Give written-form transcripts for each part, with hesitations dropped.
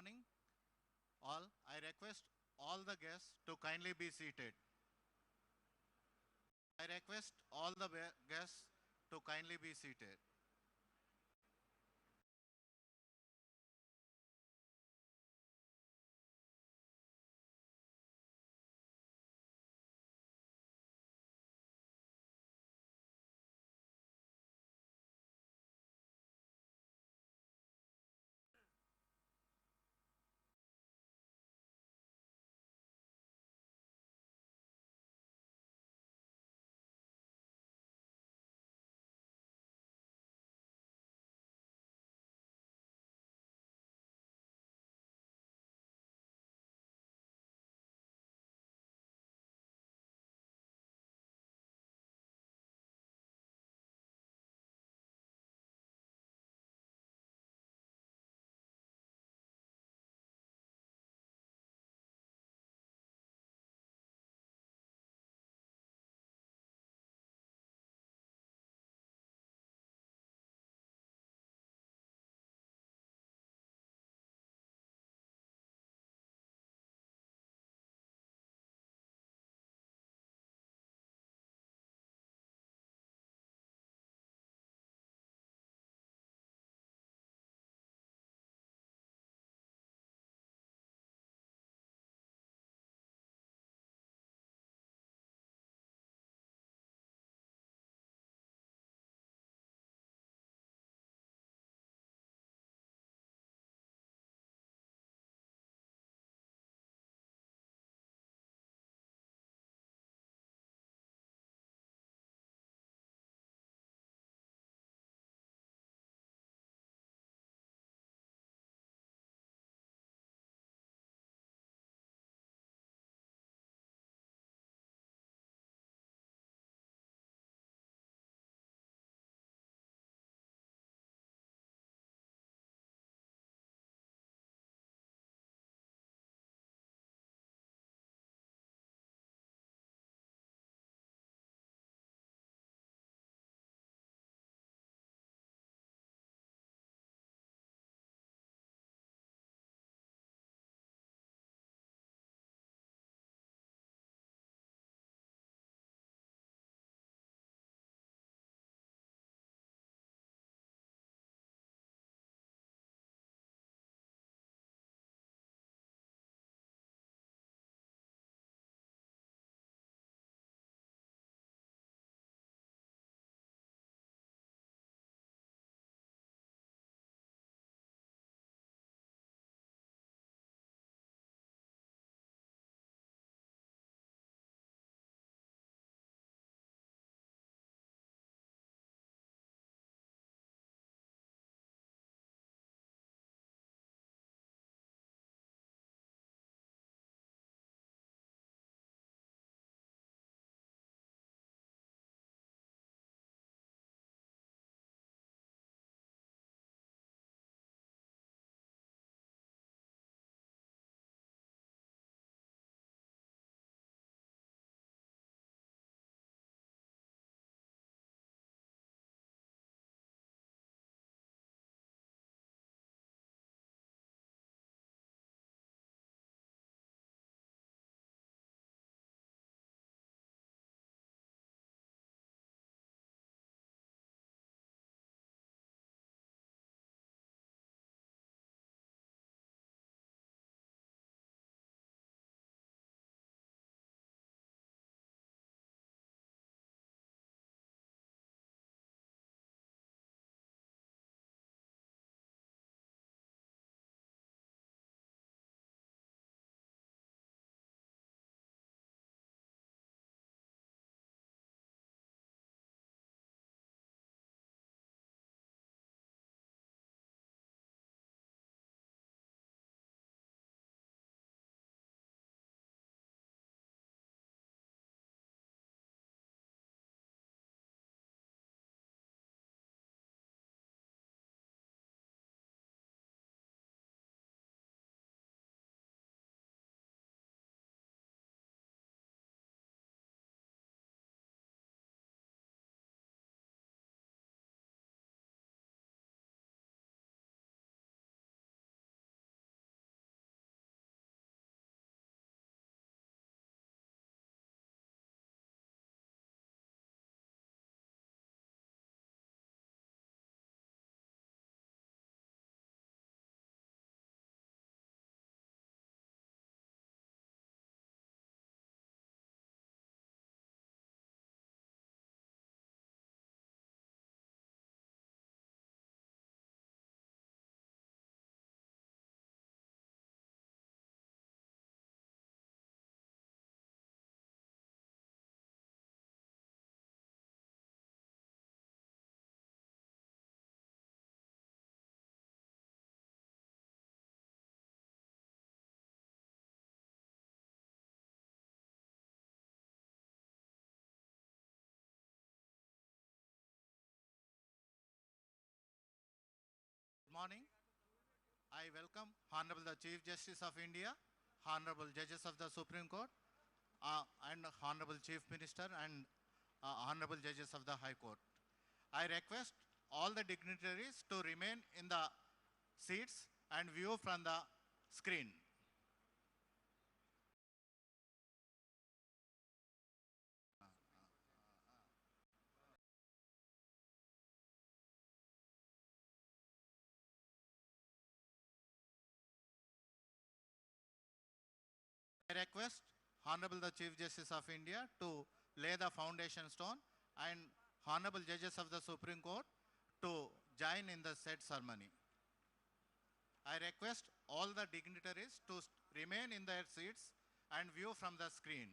morning, all. I request all the guests to kindly be seated. I request all the guests to kindly be seated. morning. I welcome Honorable the Chief Justice of India, Honorable Judges of the Supreme Court, and Honorable Chief Minister and Honorable Judges of the High Court. I request all the dignitaries to remain in the seats and view from the screen. I request Honorable the Chief Justice of India to lay the foundation stone and Honorable Judges of the Supreme Court to join in the said ceremony. I request all the dignitaries to remain in their seats and view from the screen.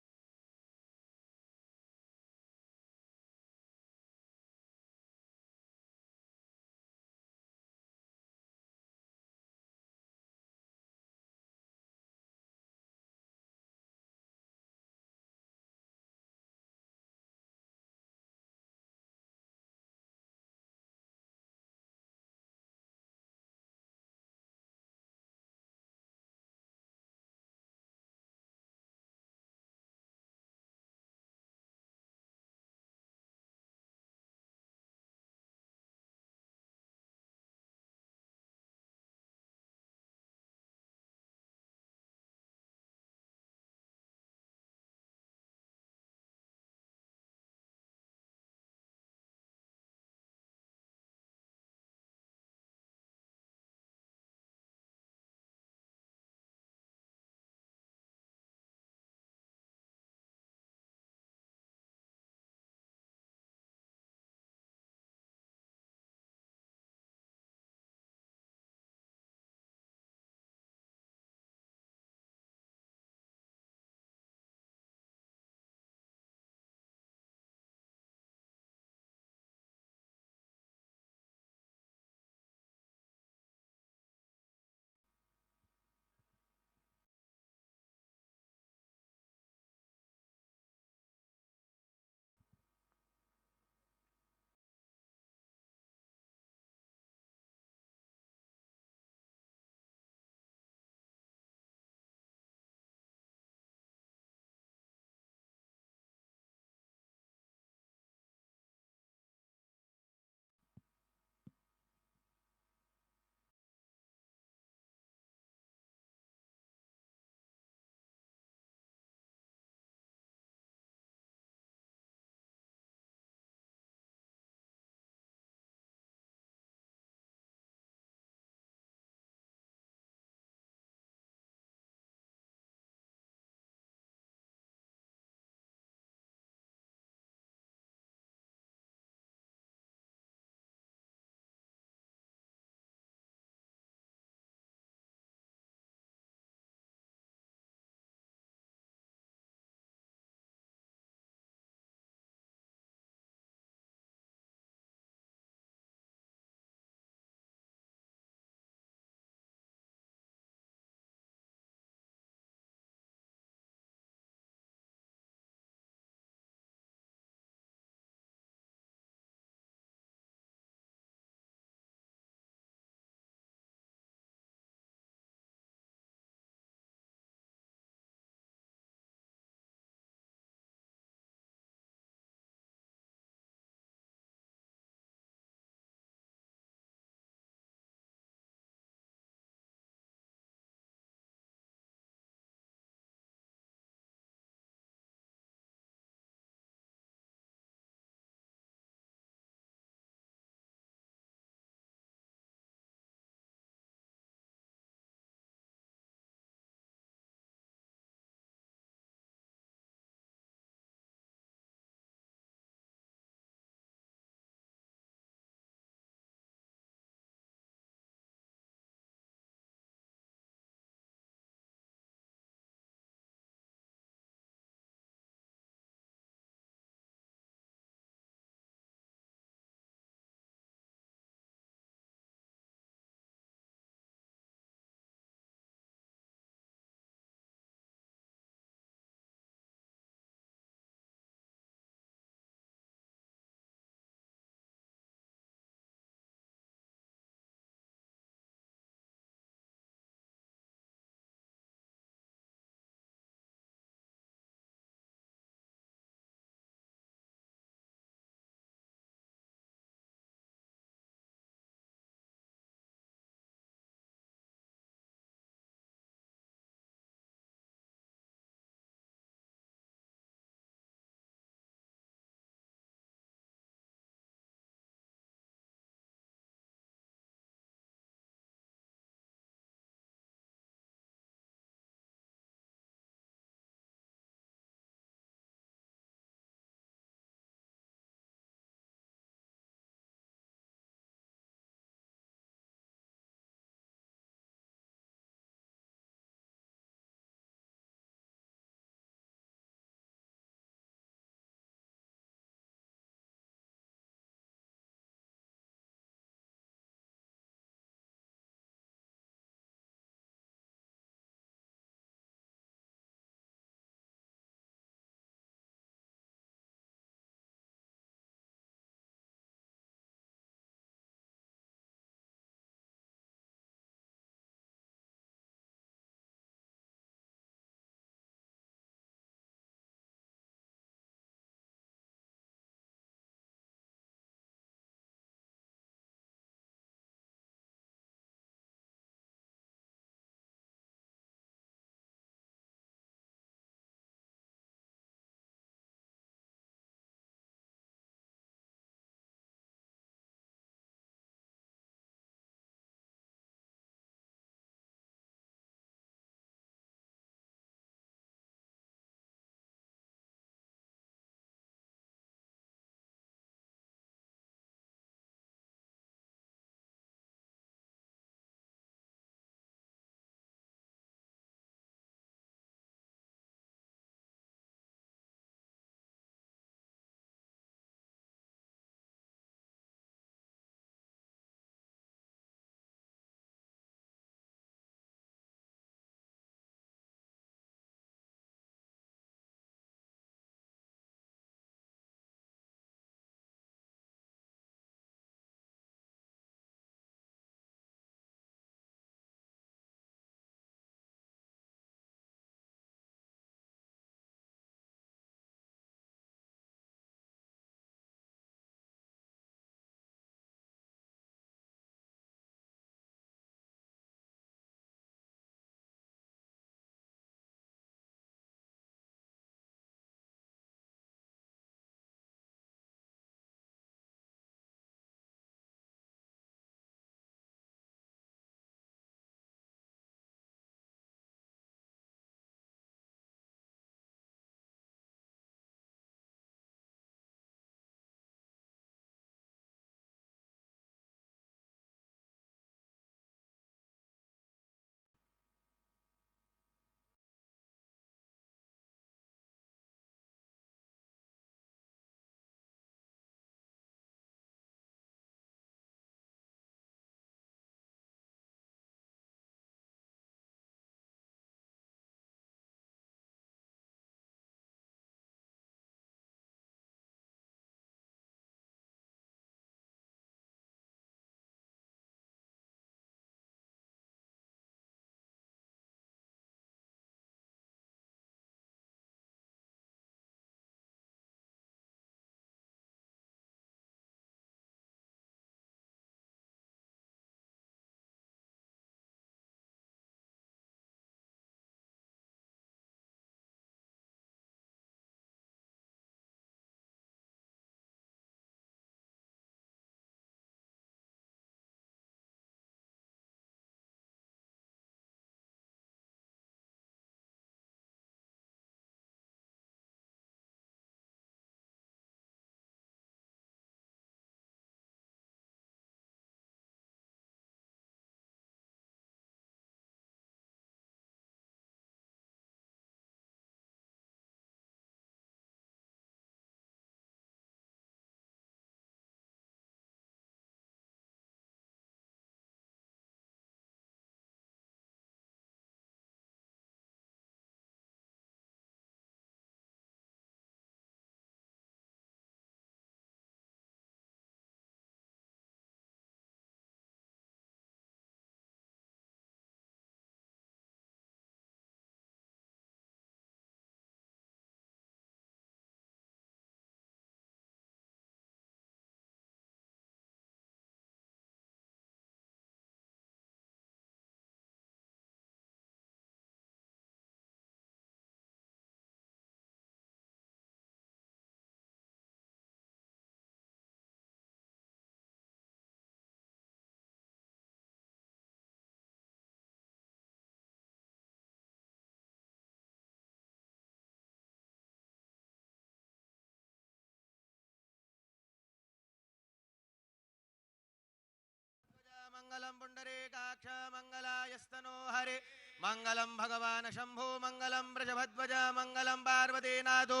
मंगलम पुंडरीकाक्ष मंगलायस्तनो हरे मंगलम भगवान शंभो मंगलम वृषभध्वज मंगलम पार्वतीनाथो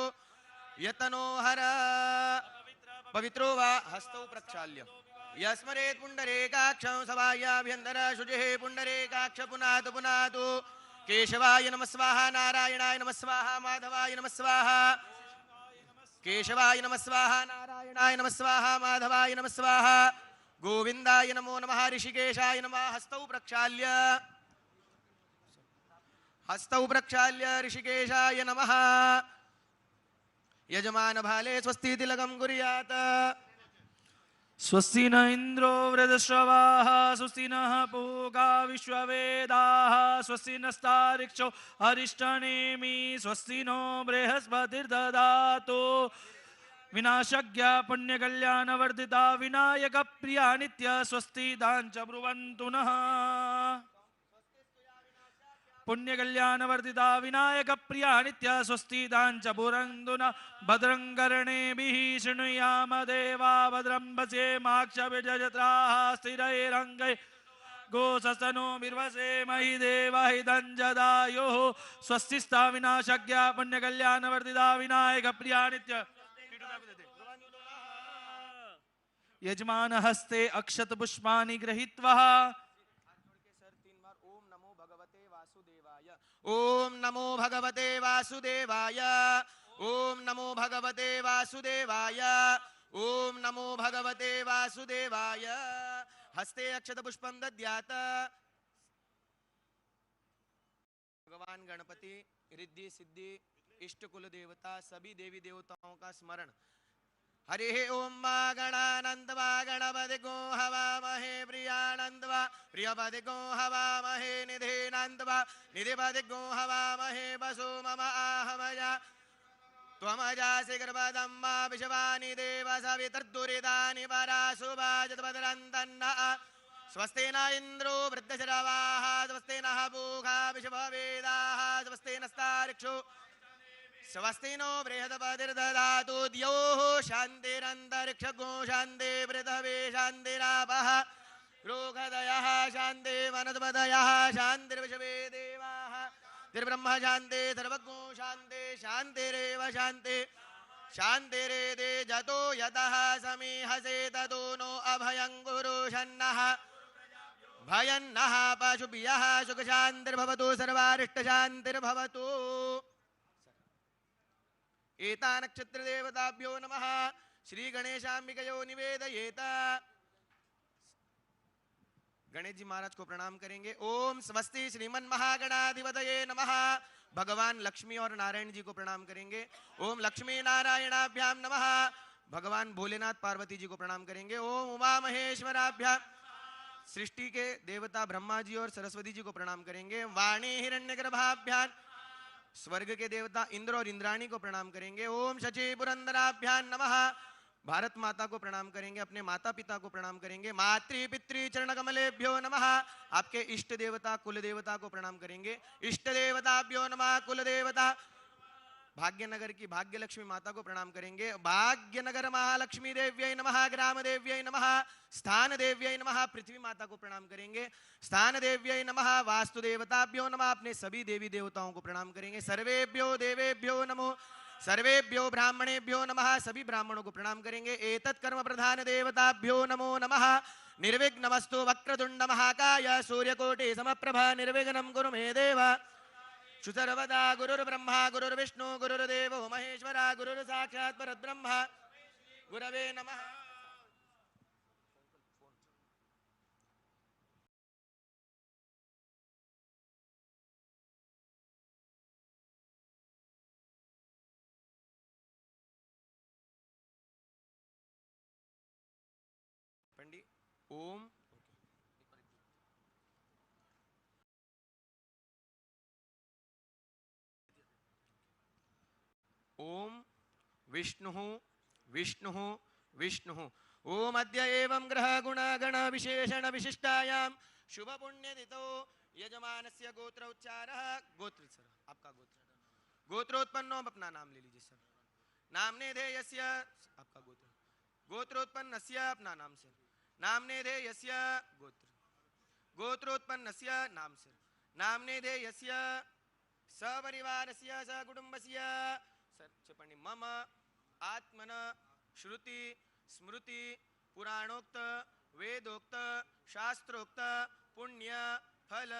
यतनो हर पवित्रो वा हस्तौ प्रक्षाल्य यस्मरेत् पुंडरीकाक्षं सभायाभ्यन्तरा शुचिः पुंडरीकाक्ष पुनातु पुनातु केशवाय नमः स्वाहा नारायणाय नमः स्वाहा माधवाय नमः स्वाहा केशवाय नमः स्वाहा नारायणाय नमः स्वाहा माधवाय नमः स्वाहा गोविंदाय नमो नमः ऋषिकेशाय नमः हस्तौ प्रक्षाल्य ऋषिकेशाय नमः यजमान भाले स्वस्ति तिलकं कुर्यात् स्वस्ति न इंद्रो वृद्धश्रवाः स्वस्ति नः पूगा विश्ववेदाः स्वस्ति नस्तारिक्षो अरिष्टनेमि स्वस्ति नो बृहस्पतिर्दधातु विनाशज्ञा पुण्यकल्याणवर्धिता विनायकप्रिया नित्य स्वस्ति दाञ्च ब्रुवन्तु नः पुण्यकल्याणवर्धिता विनायकप्रिया नित्य स्वस्ति दाञ्च ब्रुवन्तु नः भद्रं कर्णेभिः शृणुयाम देवा भद्रं पश्येमाक्षभिर्यजत्राः स्थिरैरङ्गैः गोसस्तनूभिर्वसेमहि देवहितञ्जदायुः स्वस्तिस्ता विनाशज्ञा पुण्यकल्याणवर्धिता विनायकप्रिया नित्य यजमान हस्ते अक्षत पुष्पाणि गृहीत्वा ओम नमो भगवते वासुदेवाय ओम नमो भगवते वासुदेवाय ओम नमो भगवते वासुदेवाय हस्ते अक्षत पुष्पम दद्यात भगवान गणपति रिद्धि सिद्धि इष्ट कुल देवता सभी देवी देवताओं का स्मरण हरि ओम मा गणानंद वा गणपति गो हवामहे प्रियानंद वा प्रियपति गो हवामहे निधिनंद वा निधिपति गो हवामहे वसु मम आहमया त्वमजासि गर्भदम्मा विश्वानि देव सवितर्दुरितानि पराशुभाजतपदरन्तन्न स्वस्ति न इन्द्रो वृद्धश्रवाः स्वस्ति नः पूगा विश्ववेदाः स्वस्ति नस्तारिक्षो स्वस्ति नो बृहस्पतिर्दधातु द्यौः शान्तिरन्तरिक्षगो शान्ति पृथिवी शान्तिरापः लोकदयः शान्ति वनस्पतयः शान्तिर्विश्वे देवाः तिर्ब्रह्म शान्ति सर्वगो शान्ति शान्तिरेव शान्ति शान्तिरेदे जतो यतः समीहसे ततो नो अभयं कुरु शन्नः भयन्नः पशुभ्यः सुखशान्तिर्भवतु सर्वारिष्टशान्तिर्भवतु एता नक्षत्र देवताभ्यो नमः श्री गणेशांबिकयो निवेदयेत गणेश जी महाराज को प्रणाम करेंगे ओम स्वस्ति श्रीमन महागणाधिपतये नमः भगवान लक्ष्मी और नारायण जी को प्रणाम करेंगे ओम लक्ष्मी नारायणाभ्याम नमः भगवान भोलेनाथ पार्वती जी को प्रणाम करेंगे ओम उमा महेश्वराभ्याम सृष्टि के देवता ब्रह्मा जी और सरस्वती जी को प्रणाम करेंगे वाणी हिरण्यगर्भाभ्याम स्वर्ग के देवता इंद्र और इंद्राणी को प्रणाम करेंगे ओम शची पुरंदराभ्याम नमः भारत माता को प्रणाम करेंगे अपने माता पिता को प्रणाम करेंगे मातृ पितृ चरण कमलेभ्यो नमः आपके इष्ट देवता कुल देवता को प्रणाम करेंगे इष्ट देवताभ्यो नमः कुल देवता भाग्यनगर की भाग्यलक्ष्मी माता को प्रणाम करेंगे भाग्यनगर महालक्ष्मी देव्यै नमः ग्राम देव्यै नमः स्थान देव्यै नमः पृथ्वी माता को प्रणाम करेंगे स्थान देव्यै नमः वास्तु देवताभ्यो नमः अपने सभी देवी देवताओं को प्रणाम करेंगे सर्वेभ्यो देवेभ्यो नमो सर्वेभ्यो ब्राह्मणेभ्यो नमः सभी ब्राह्मणों को प्रणाम करेंगे एतत् कर्म प्रधान देवताभ्यो नमो नमः निर्विघ्नमस्तु वक्रतुंड महाकाय सूर्यकोटि समप्रभा निर्विघ्नं कुरु मे देव सर्वदा गुरुर्ब्रह्मा गुरुर्विष्णु गुरुर्देवो महेश्वरा गुरुर्साक्षात् परब्रह्म गुरवे नमः पंडित ओम ओम विष्णु विष्णु विष्णु ओम अद्य एवं ग्रह गुण गण विशेषण विशिष्टायां शुभ पुण्य दितो यजमानस्य गोत्र उच्चारः गोत्र सर आपका गोत्रोत्पन्नो अपना नाम ले लीजिए सर नामने धेयस्य आपका गोत्रोत्पन्नस्य अपना नाम सर नामने धेयस्य गोत्र गोत्रोत्पन्नस्य नाम से नामने देयस्य सपरिवारस्य सकुटुम्बस्य सर्चपणि मम आत्मन श्रुति स्मृति पुराणोक्त वेदोक्त शास्त्रोक्त पुण्य फल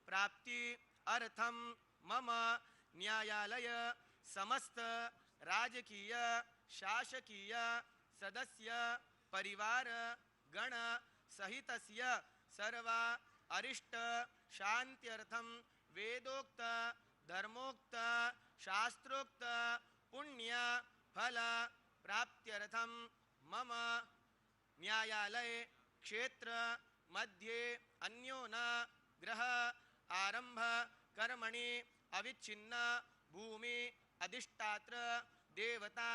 प्राप्ति अर्थम मम न्यायालय समस्त राजकीय शासकीय सदस्य परिवार गण सहितस्य सर्वा अरिष्ट शांत्यर्थम वेदोक्त धर्मोक्त शास्त्रोक्त पुण्य फल प्राप्त्यर्थम मम न्यायालय क्षेत्र मध्ये अन्योन ग्रह आरंभ कर्मणि अविच्छिन्न भूमि अधिष्ठात्र देवता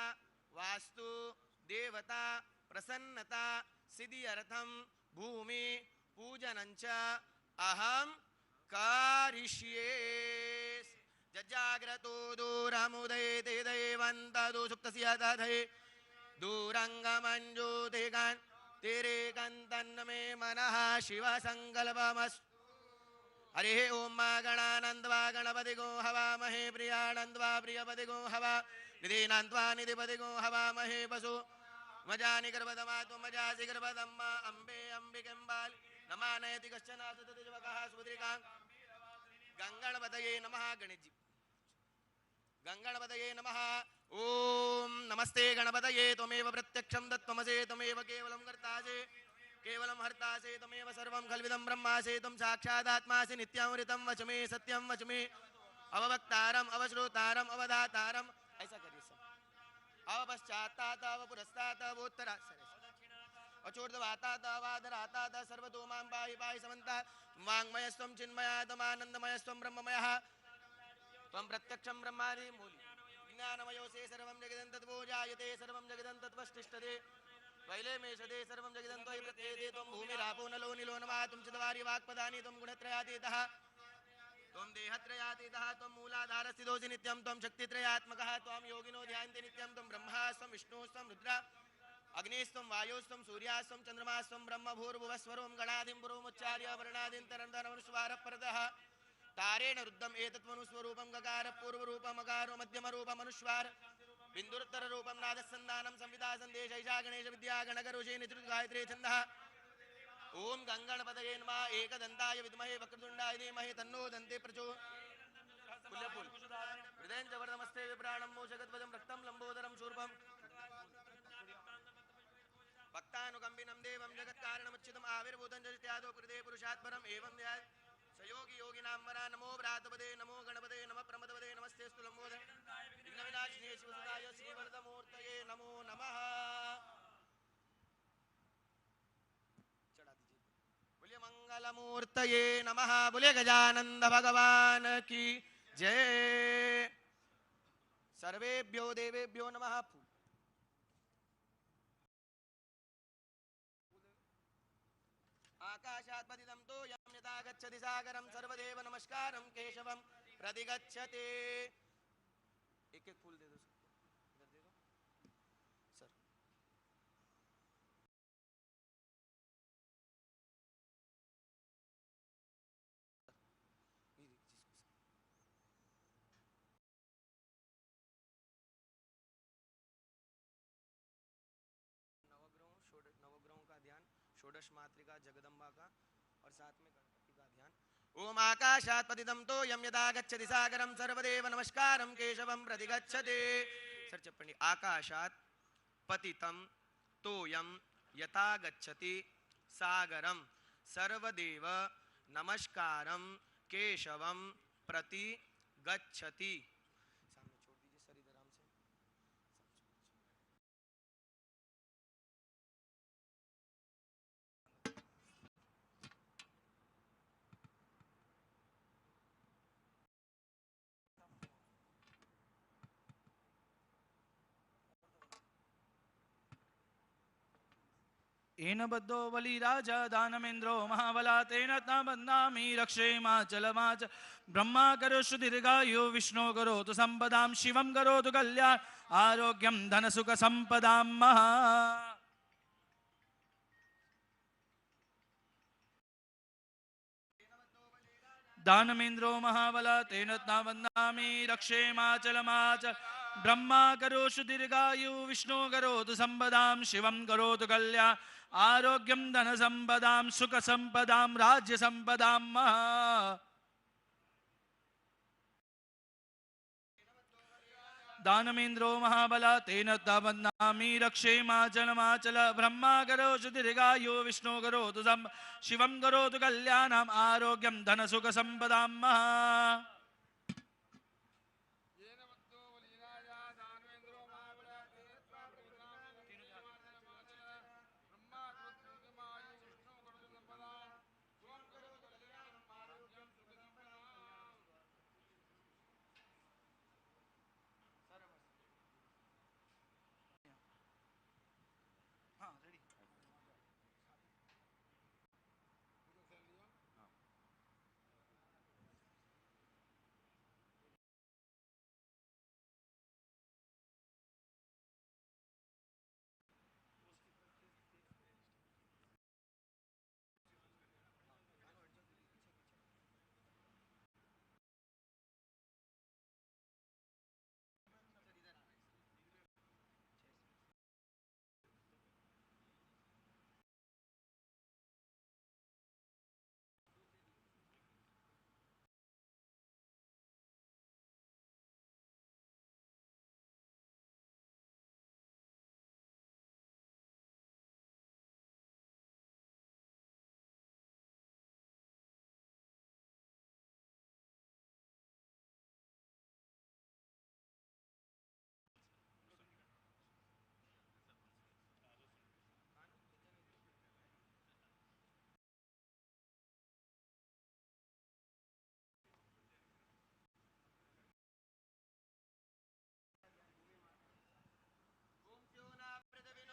वास्तु देवता प्रसन्नता सिद्ध्यर्थम भूमि पूजनंच अहम कारिष्ये जजाग्रतो दूरमुदयते देवन्तदु सुप्तस्य तथे दूरंगमंजोते गान तेरे कंतन में मनः शिव संकल्पमस्तु हरे ओम गणानंदवा गणपति गो हवा महे प्रियानंदवा प्रियपति गो हवा निधिनंदवा निधिपति गो हवा महे पशु मजानि गर्भदमा तो मजासि गर्भदम्मा अम्बे अंबिकेम्बाल नमानयति कश्चन सुततिजवकः सुभद्रिकां गंगणपतये नमः गणेश जी गंगणपतये नमः ओम नमस्ते गणपतये त्वमेव प्रत्यक्षं दत्त्वमसि त्वमेव केवलं कर्तासि केवलं हर्तासि त्वमेव सर्वं खल्विदं ब्रह्मासि त्वं साक्षादात्मासि नित्यमृतं वचमे सत्यं वचमे अववक्तारम् अवश्रोतारम् अवधातारम् ऐसा करिए सब अवपश्चात्तात अवपुरस्तात अवोत्तरा अचोर्ध्वातात अवादरातात सर्वतो मां पाहि पाहि समन्ता वाङ्मयस्त्वं चिन्मयात्मानन्दमयस्त्वं ब्रह्ममयः त्वं प्रत्यक्षं ब्रह्मादि मूलि ज्ञानमयोऽसि सर्वं जगदं तद्वो जायते सर्वं जगदं तद्वष्टिष्ठते वैले मेषदे सर्वं जगदं त्वयि प्रत्येते त्वं भूमिरापो नलो निलो नमः त्वं चत्वारि वाक्पदानि त्वं गुणत्रयातीतः त्वं देहत्रयातीतः त्वं मूलाधारस्थितोऽसि नित्यं त्वं शक्तित्रयात्मकः त्वं योगिनो ध्यायन्ति नित्यं त्वं ब्रह्मास्त्वं विष्णुस्त्वं रुद्र अग्निस्त्वं वायुस्त्वं सूर्यास्त्वं चन्द्रमास्त्वं ब्रह्म भूर्भुवस्वरों गणादिं पुरोमुच्चार्य वर्णादिन्तरन्तरमनुस्वारः तारेण रुद्धम् एतत्मनुस्वरूपं गकार पूर्वरूपम् अकारो मध्यमरूपम् अनुस्वार बिन्दुरुत्तर रूपं नादसंधानं संविदा संदेश ईशा गणेश विद्या गणकरुषे नित्रुत गायत्री छन्दः ओम गंगणपतये नमः एकदन्ताय विद्महे वक्रतुण्डाय धीमहि तन्नो दन्ते प्रचोदयात् पुल्यपुल हृदयं च वरदमस्ते विप्राणं मोषगध्वजं रक्तं लंबोदरं शूर्पं भक्तानुकम्पिनं देवं जगत्कारणमुच्चितम् आविर्भूतं च इत्यादो कृते पुरुषात्परम् एवं ध्यात् सयोगी योगिनां वरा नमो व्रातपदे नमो गणपते नमः प्रमदपदे नमस्तेस्तु लंबोदर विघ्नविनाशिने शिवसुताय श्रीवरदमूर्तये नमो नमः चढ़ा दीजिए बोलिए मंगलमूर्तये नमः बोलिए गजानंद भगवान की जय सर्वेभ्यो देवेभ्यो नमः आकाशात् पतितं तो यं यथा गच्छति सागरं सर्वदेव नमस्कारं केशवं प्रतिगच्छते एक एक फूल दे दो इधर दे दो सर नवग्रहों का ध्यान षोडश मातृका जगदम्बा का और साथ में गणपति का ध्यान ओम आकाशात् पतितं तो यं यथा गच्छति सागरं सर्वदेव नमस्कारं केशवं प्रतिगच्छते सर चप्पणी आकाशात् पतितं तो यं यथा गच्छति सागरं सर्वदेव नमस्कारं केशवं प्रति गच्छति सामने छोड़ दीजिए सर इधर आराम से येन बद्धो बलिराजा दानमेन्द्रो महाबला तेन बन्धामि रक्षेमाचलमाच ब्रह्मा करोषु दीर्घायु विष्णु करोतु संपदां शिवं करोतु कल्याण आरोग्यं धनसुख संपदां महा दानमेन्द्रो महाबल तेन वन्दामि रक्षेमाचलमाच ब्रह्मा करोषु दीर्घायु विष्णु करोतु संपदां शिवं करोतु कल्याण आरोग्यं धन संपदां सुख संपदां राज्य संपदां दानमेन्द्रो महाबल तेन वन्दामि रक्षेमाचलमाचल ब्रह्मा करोषु दीर्घायु विष्णु करोतु शिवं करोतु कल्याणम् आरोग्यं धन सुख संपदां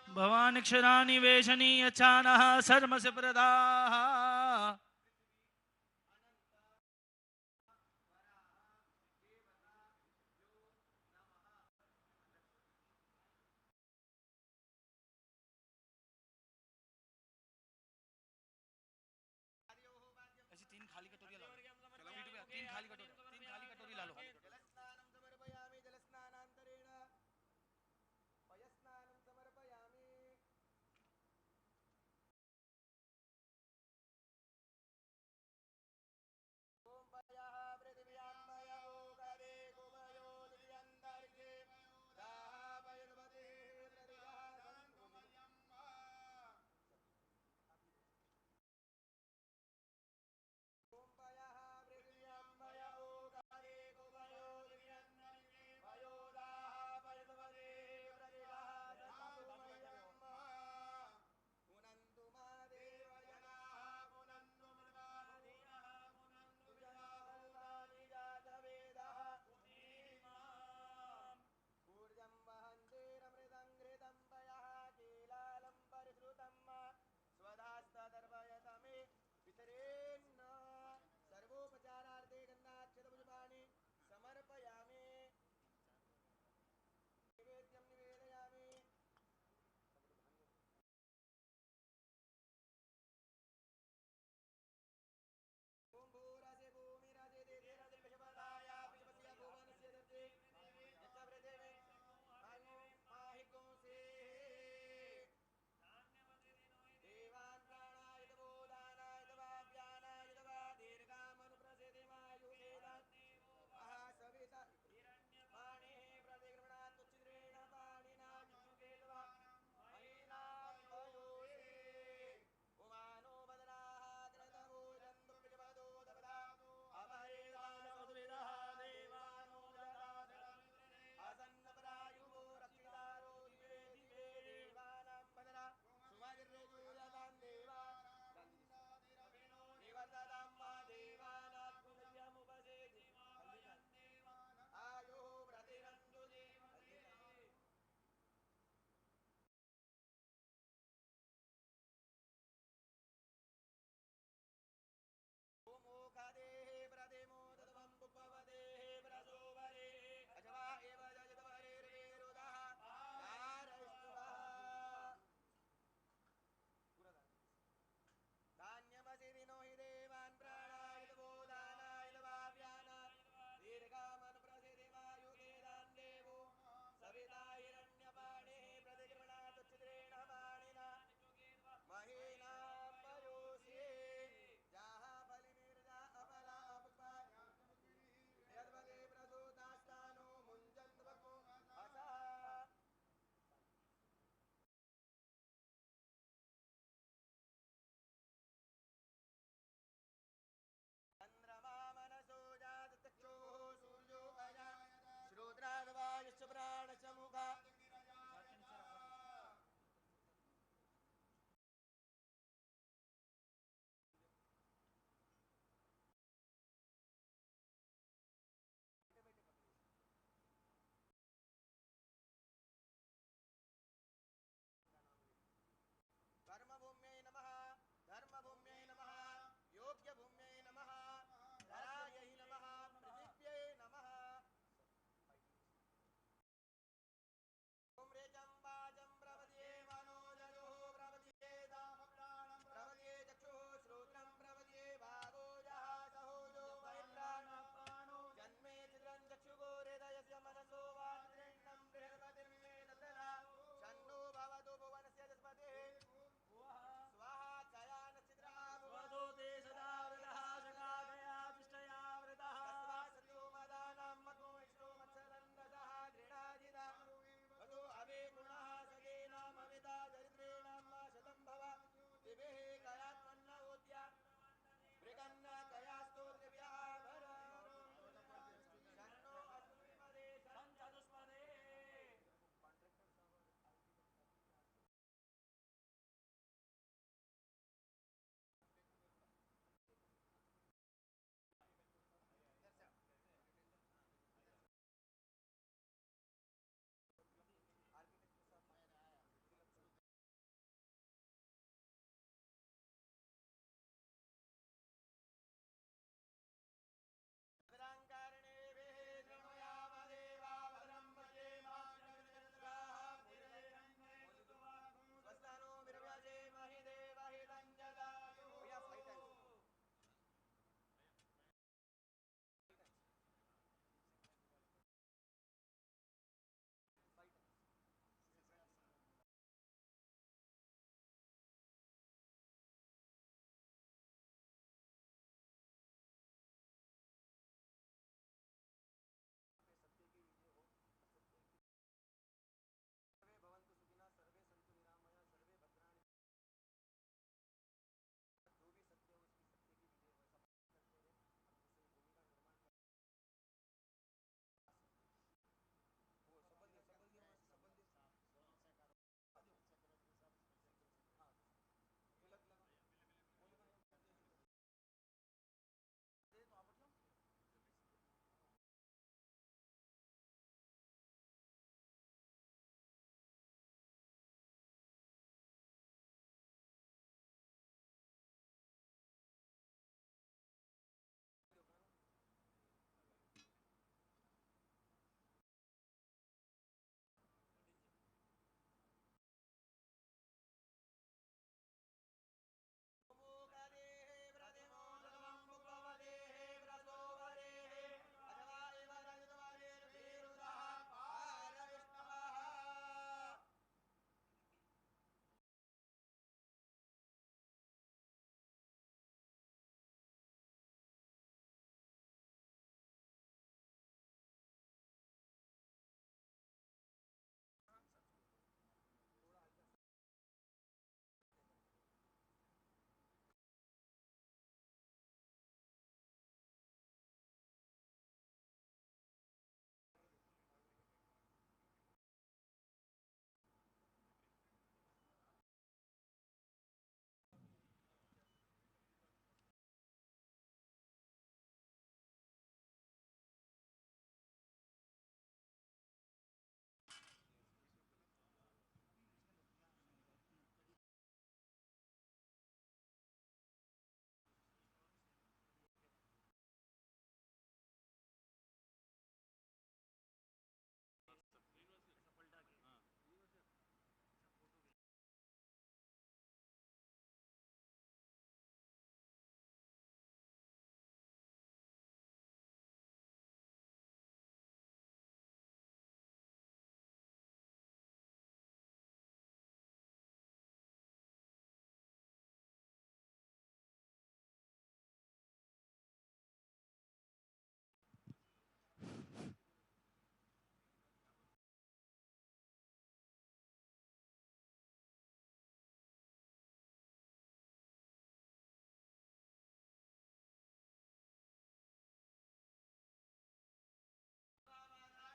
भवानक्षराणि वेशनीयच्छानः सर्मस्य प्रदाः ऐसी तीन खाली कटोरियां ला लो तीन खाली कटोरी ला लो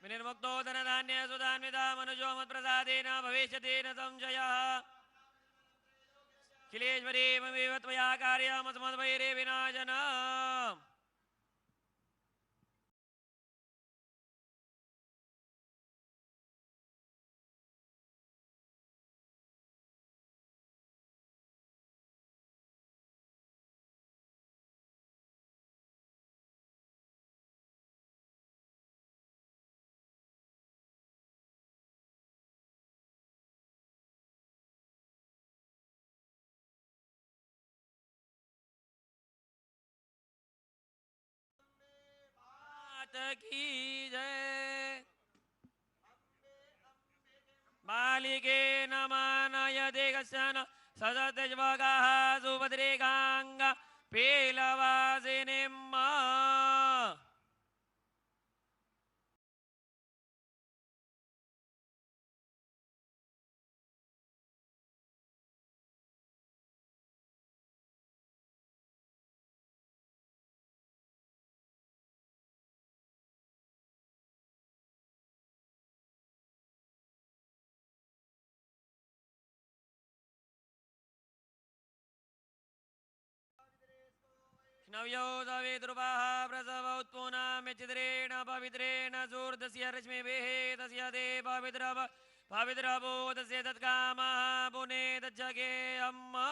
विनिर्मुक्तो धनधान्य सुधान्विता मनुजो मत्प्रसादेन भविष्यति न संशयः किलेश्वरी ममेव त्वया कार्यमस्मद्वैरे विनाशन की जय बालिके नमानय देगशन सदत्यज्वगाः सुभद्रेकाङ्ग पेलवासिनिम्म नव्यो सवितृपाः प्रसव उत्पूना मेचिद्रेण पवित्रेण सूर्धस्य रश्मिभिः तस्य ते पवित्रभो तस्य तत्कामः पुने तज्जगे अम्मा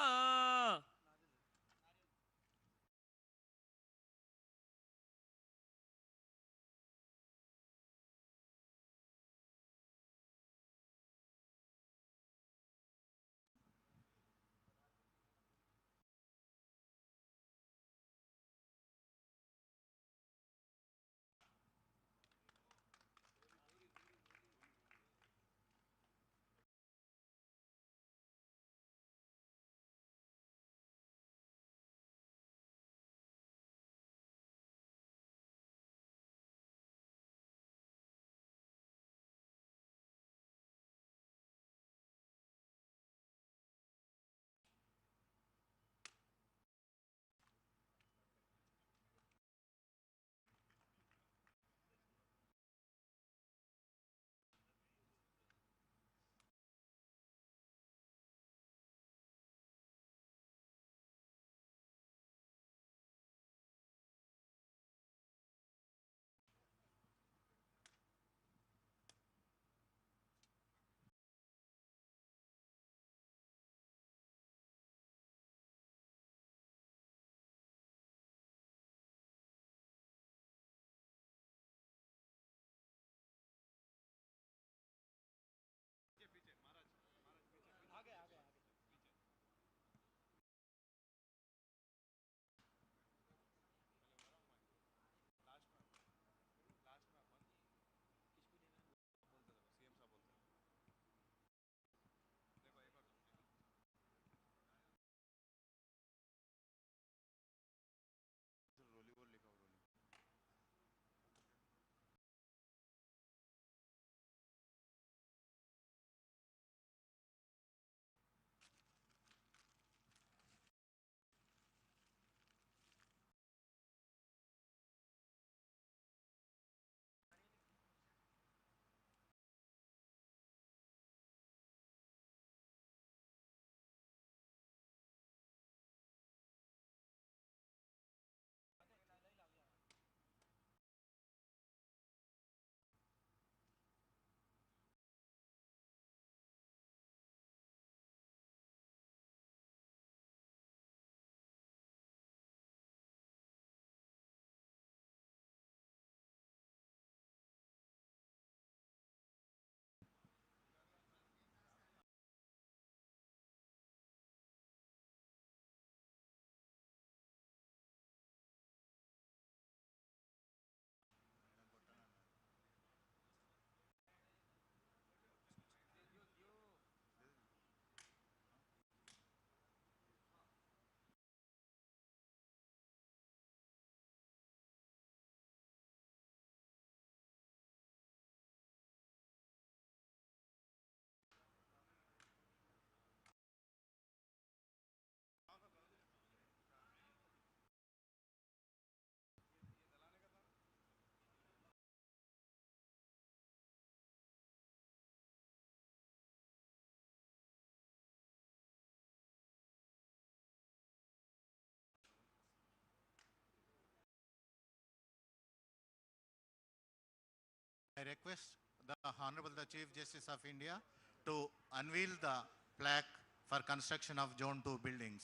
I request the Honorable the Chief Justice of India to unveil the plaque for construction of Zone 2 buildings.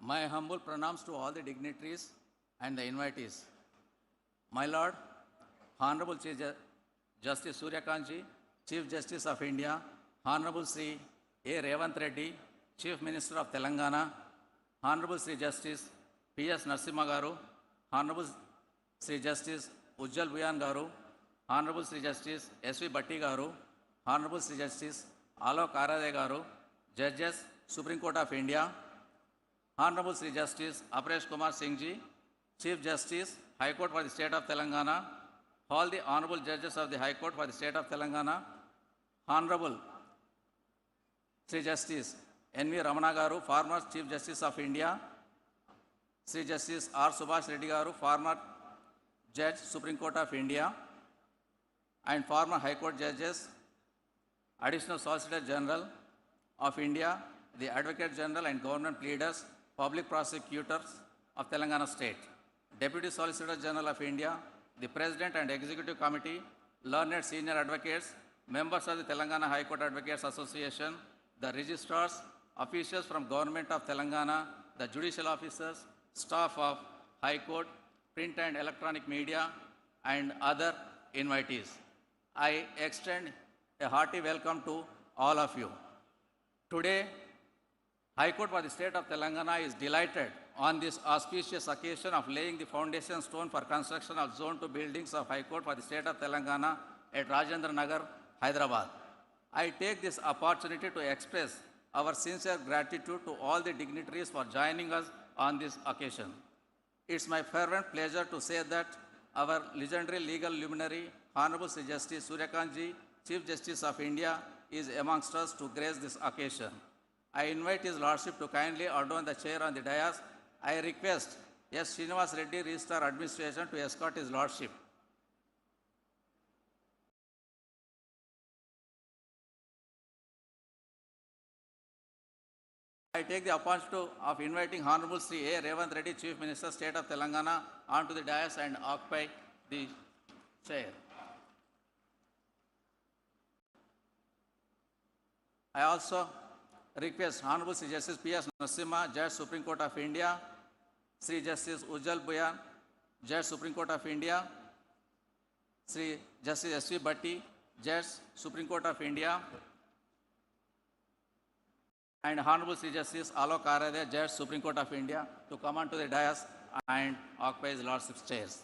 My humble pranams to all the dignitaries and the invitees. My Lord, Honorable Chief Justice Surya Kanji, Chief Justice of India, Honorable Sri A. Revant Reddy, Chief Minister of Telangana, Honorable Sri Justice P.S. Narasimha Garu, Honorable Sri Justice Ujjal Buyan Garu, Honorable Sri Justice S.V. Bhatti Garu, Honorable Sri Justice Alok Arade Garu, Judges, Supreme Court of India, Honorable Sri Justice Aparesh Kumar Singh Ji, Chief Justice, High Court for the State of Telangana, all the Honorable Judges of the High Court for the State of Telangana, Honorable Sri Justice N.V. Ramana Garu, former Chief Justice of India, Sri Justice R. Subhash Reddy Garu, former Judge, Supreme Court of India, and former High Court Judges, Additional Solicitor General of India, the Advocate General and Government Pleaders, Public Prosecutors of Telangana State, Deputy Solicitor General of India, the President and Executive Committee, learned senior advocates, members of the Telangana High Court Advocates Association, the registrars, officials from Government of Telangana, the judicial officers, staff of High Court, print and electronic media, and other invitees. I extend a hearty welcome to all of you. Today, High Court for the State of Telangana is delighted on this auspicious occasion of laying the foundation stone for construction of Zone 2 buildings of High Court for the State of Telangana at Rajendra Nagar, Hyderabad. I take this opportunity to express our sincere gratitude to all the dignitaries for joining us on this occasion. It's my fervent pleasure to say that our legendary legal luminary, Honorable Sri Justice Surya Kanji, Chief Justice of India, is amongst us to grace this occasion. I invite His Lordship to kindly adorn the chair on the dais. I request S. Srinivas Reddy, Registrar Administration, to escort His Lordship. I take the opportunity of inviting Honorable Sri A. Revant Reddy, Chief Minister, State of Telangana, onto the dais and occupy the chair. I also request Honorable Sri Justice P.S. Narasimha, Judge, Supreme Court of India, Sri Justice Ujjal Buyan, Judge, Supreme Court of India, Sri Justice S.V. Bhatti, Judge, Supreme Court of India, and Honorable Sri Justice Alok Arade, Judge, Supreme Court of India, to come onto the dais and occupy His Lordship's chairs.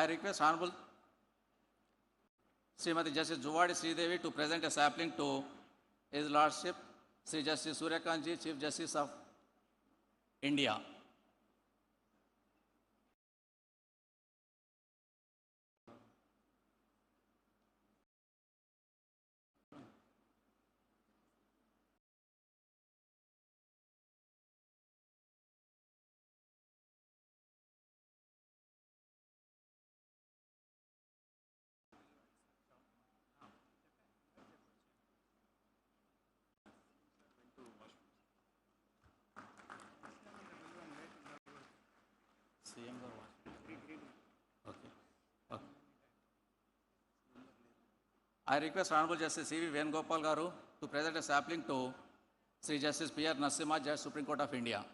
I request Honorable Srimati Justice Juvadi Sridevi to present a sapling to His Lordship, Sri Justice Surya Kanji, Chief Justice of India. Okay. Okay. I request Honorable Justice C.V. Venugopal Garu to present a sapling to Sri Justice P.R. Narasimha, Judge, Supreme Court of India.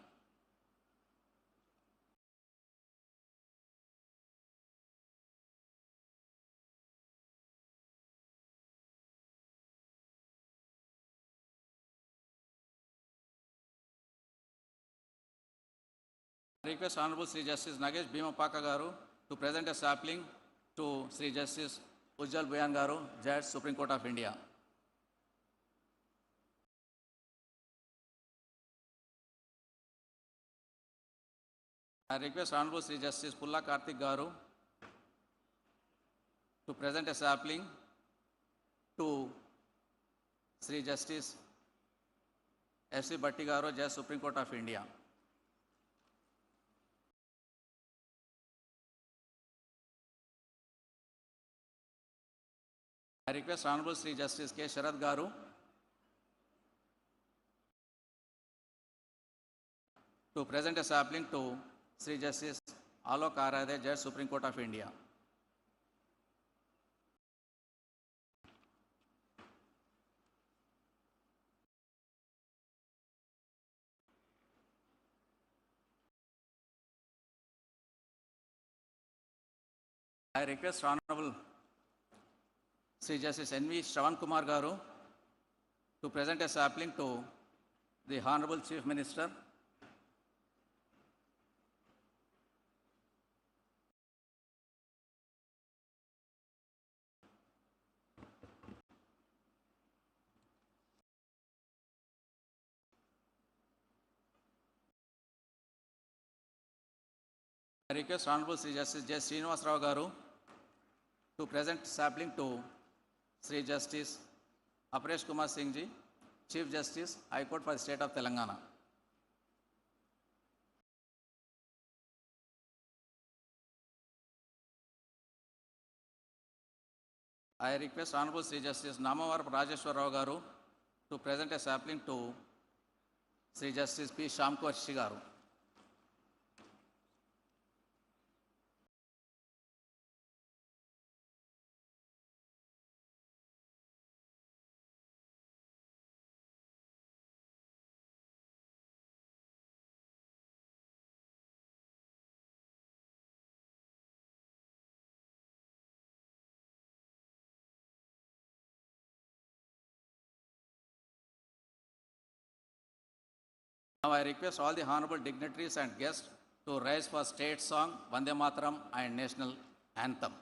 I request Honorable Sri Justice Nagesh Bhimapaka Garu to present a sapling to Sri Justice Ujjal Buyan Garu, Judge, Supreme Court of India. I request Honorable Sri Justice Pulla Karthik Garu to present a sapling to Sri Justice S.V. Bhatti Garu, Judge, Supreme Court of India. I request Honorable Sri Justice K. Sharad Garu to present a sapling to Sri Justice Alok Arade, Judge, Supreme Court of India. I request Honorable Sri Justice N.V. Shravan Kumar Garu to present a sapling to the Honorable Chief Minister. I request Honorable Sri Justice J. Srinivas Rao Garu to present sapling to Sri Justice Aparesh Kumar Singh Ji, Chief Justice, High Court for the State of Telangana. I request Honorable Sri Justice Namavaram Rajeshwar Rao Garu to present a sapling to Sri Justice P. Shamkar Garu. Now I request all the honorable dignitaries and guests to rise for state song, Vande Mataram and national anthem.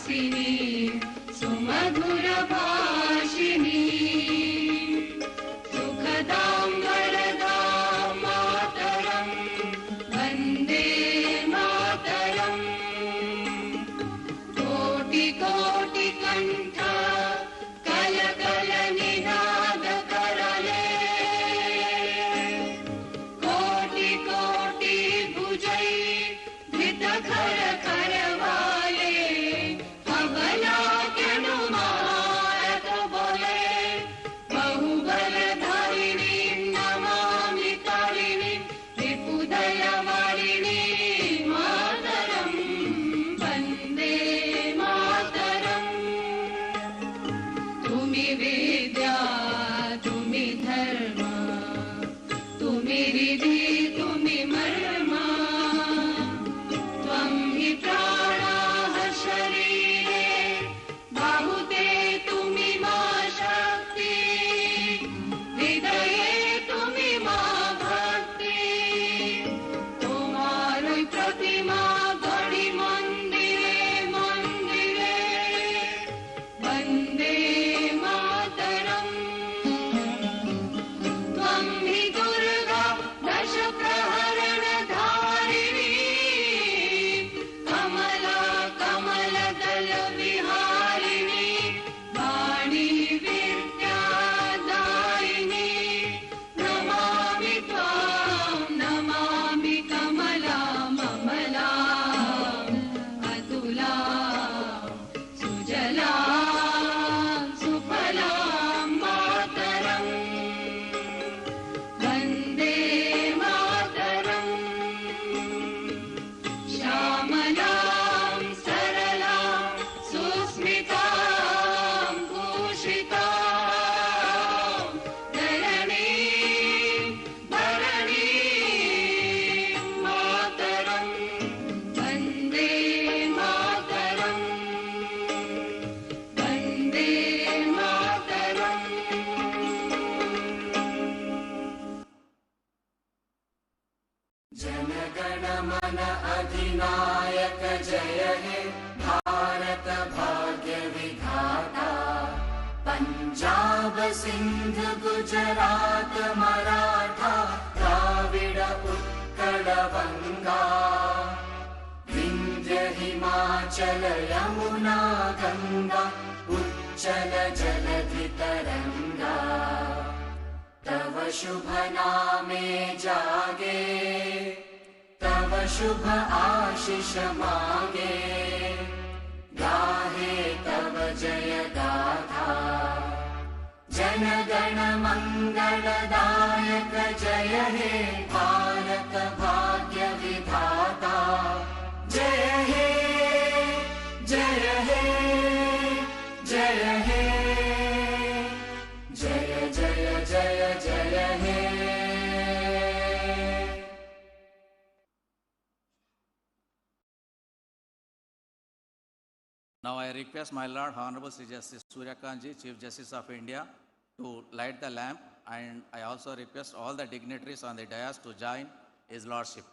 Suhasini सुमधुर भाषिणी सुखदां वरदां मातरं वन्दे मातरम् कोटि कोटि कंठ कल कल निनाद करले कोटि कोटि भुजै धृत खर करवाले अबला केनुमारत बोले बहुबल धारिणी नमामि तारिणी रिपुदय वारिणी मातरं वन्दे मातरम् तुमि विद्या तुमि धर्म तुमि रिधि तुमि मर्मा त्वं हि प्राणाः शरीरे बाहुते तुमि मा शक्ति हृदये तुमि मा भक्ति तुम्हारी प्रतिमा गढ़ी मंदिरे मंदिरे वन्दे मातरम् त्वं हि दुर्गा दश प्रहरण धारिणी कमला कमलदल विहारिणी वाणी विद्यादायिनी नमामि त्वां नमामि कमला ममला अतुला सुजला सुफला मातरम् वन्दे मातरम् श्यामलां सरलां सुस्मितां भूषितां धरणीं भरणीं मातरं वन्दे मातरम् वन्दे मातरम् जनगण मन अधिनायक जय हे भारत भाग्य विधाता पंजाब सिंध गुजरात मराठा द्राविड उत्कल बंगा विंध्य हिमाचल यमुना गंगा उच्चल जलधि तरंगा तव शुभ नामे जागे तव शुभ आशीष मागे गाहे तव जय गाथा जन गण मंगलदायक जय हे भारत भाग्य विधाता जय हे जय हे जय हे जय जय जय जय हे Now I request my Lord Honorable Sri Justice Surya Kanji, Chief Justice of India, to light the lamp, and I also request all the dignitaries on the dais to join His Lordship.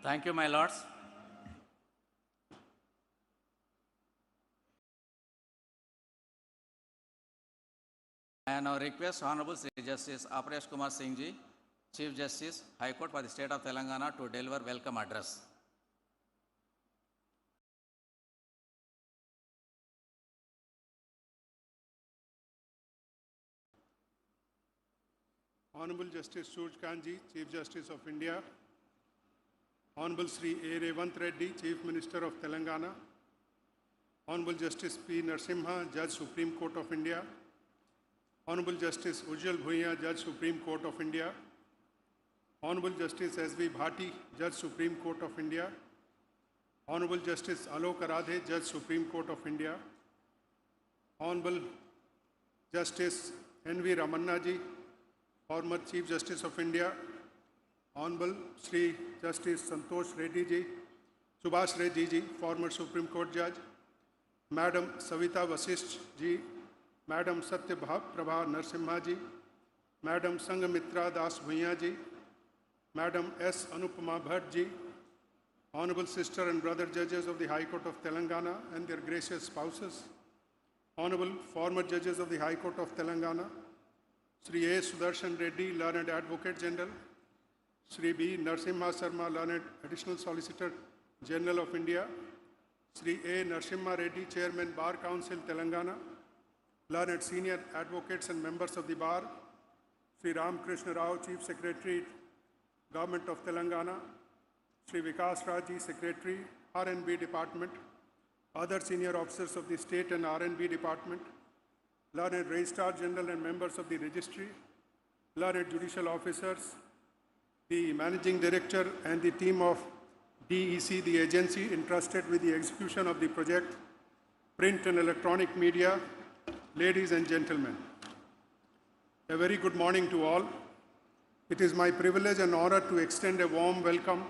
Thank you, my lords. I now request Honorable Sri Justice Aparesh Kumar Singh Ji, Chief Justice, High Court for the State of Telangana, to deliver welcome address. Honorable Justice Suraj Kanji, Chief Justice of India, Honorable Sri A. Revant Reddy, Chief Minister of Telangana, Honorable Justice P. Narasimha, Judge Supreme Court of India, Honorable Justice Ujjwal Bhuiya, Judge Supreme Court of India, Honorable Justice S.V. Bhati, Judge Supreme Court of India, Honorable Justice Alok Aradhe, Judge Supreme Court of India, Honorable Justice N.V. Ramanna Ji, former Chief Justice of India, Honorable Sri Justice Santosh Reddy Ji, Subhash Reddy Ji, former Supreme Court Judge, Madam Savita Vasisht Ji, Madam Satya Prabha Narasimha Ji, Madam Sangamitra Das Bhuiya Ji, Madam S. Anupama Bhatt Ji, Honorable Sister and Brother Judges of the High Court of Telangana and their gracious spouses, Honorable former Judges of the High Court of Telangana, Sri A. Sudarshan Reddy, Learned Advocate General, Sri B. Narasimha Sarma, Learned Additional Solicitor General of India, Sri A. Narasimha Reddy, Chairman Bar Council Telangana, Learned Senior Advocates and Members of the Bar, Sri Ram Krishna Rao, Chief Secretary, Government of Telangana, Sri Vikas Raji, Secretary, R&B Department, other senior officers of the State and R&B Department, Learned Registrar General and members of the Registry, Learned Judicial Officers, the Managing Director and the team of DEC, the agency entrusted with the execution of the project, print and electronic media, ladies and gentlemen. A very good morning to all. It is my privilege and honor to extend a warm welcome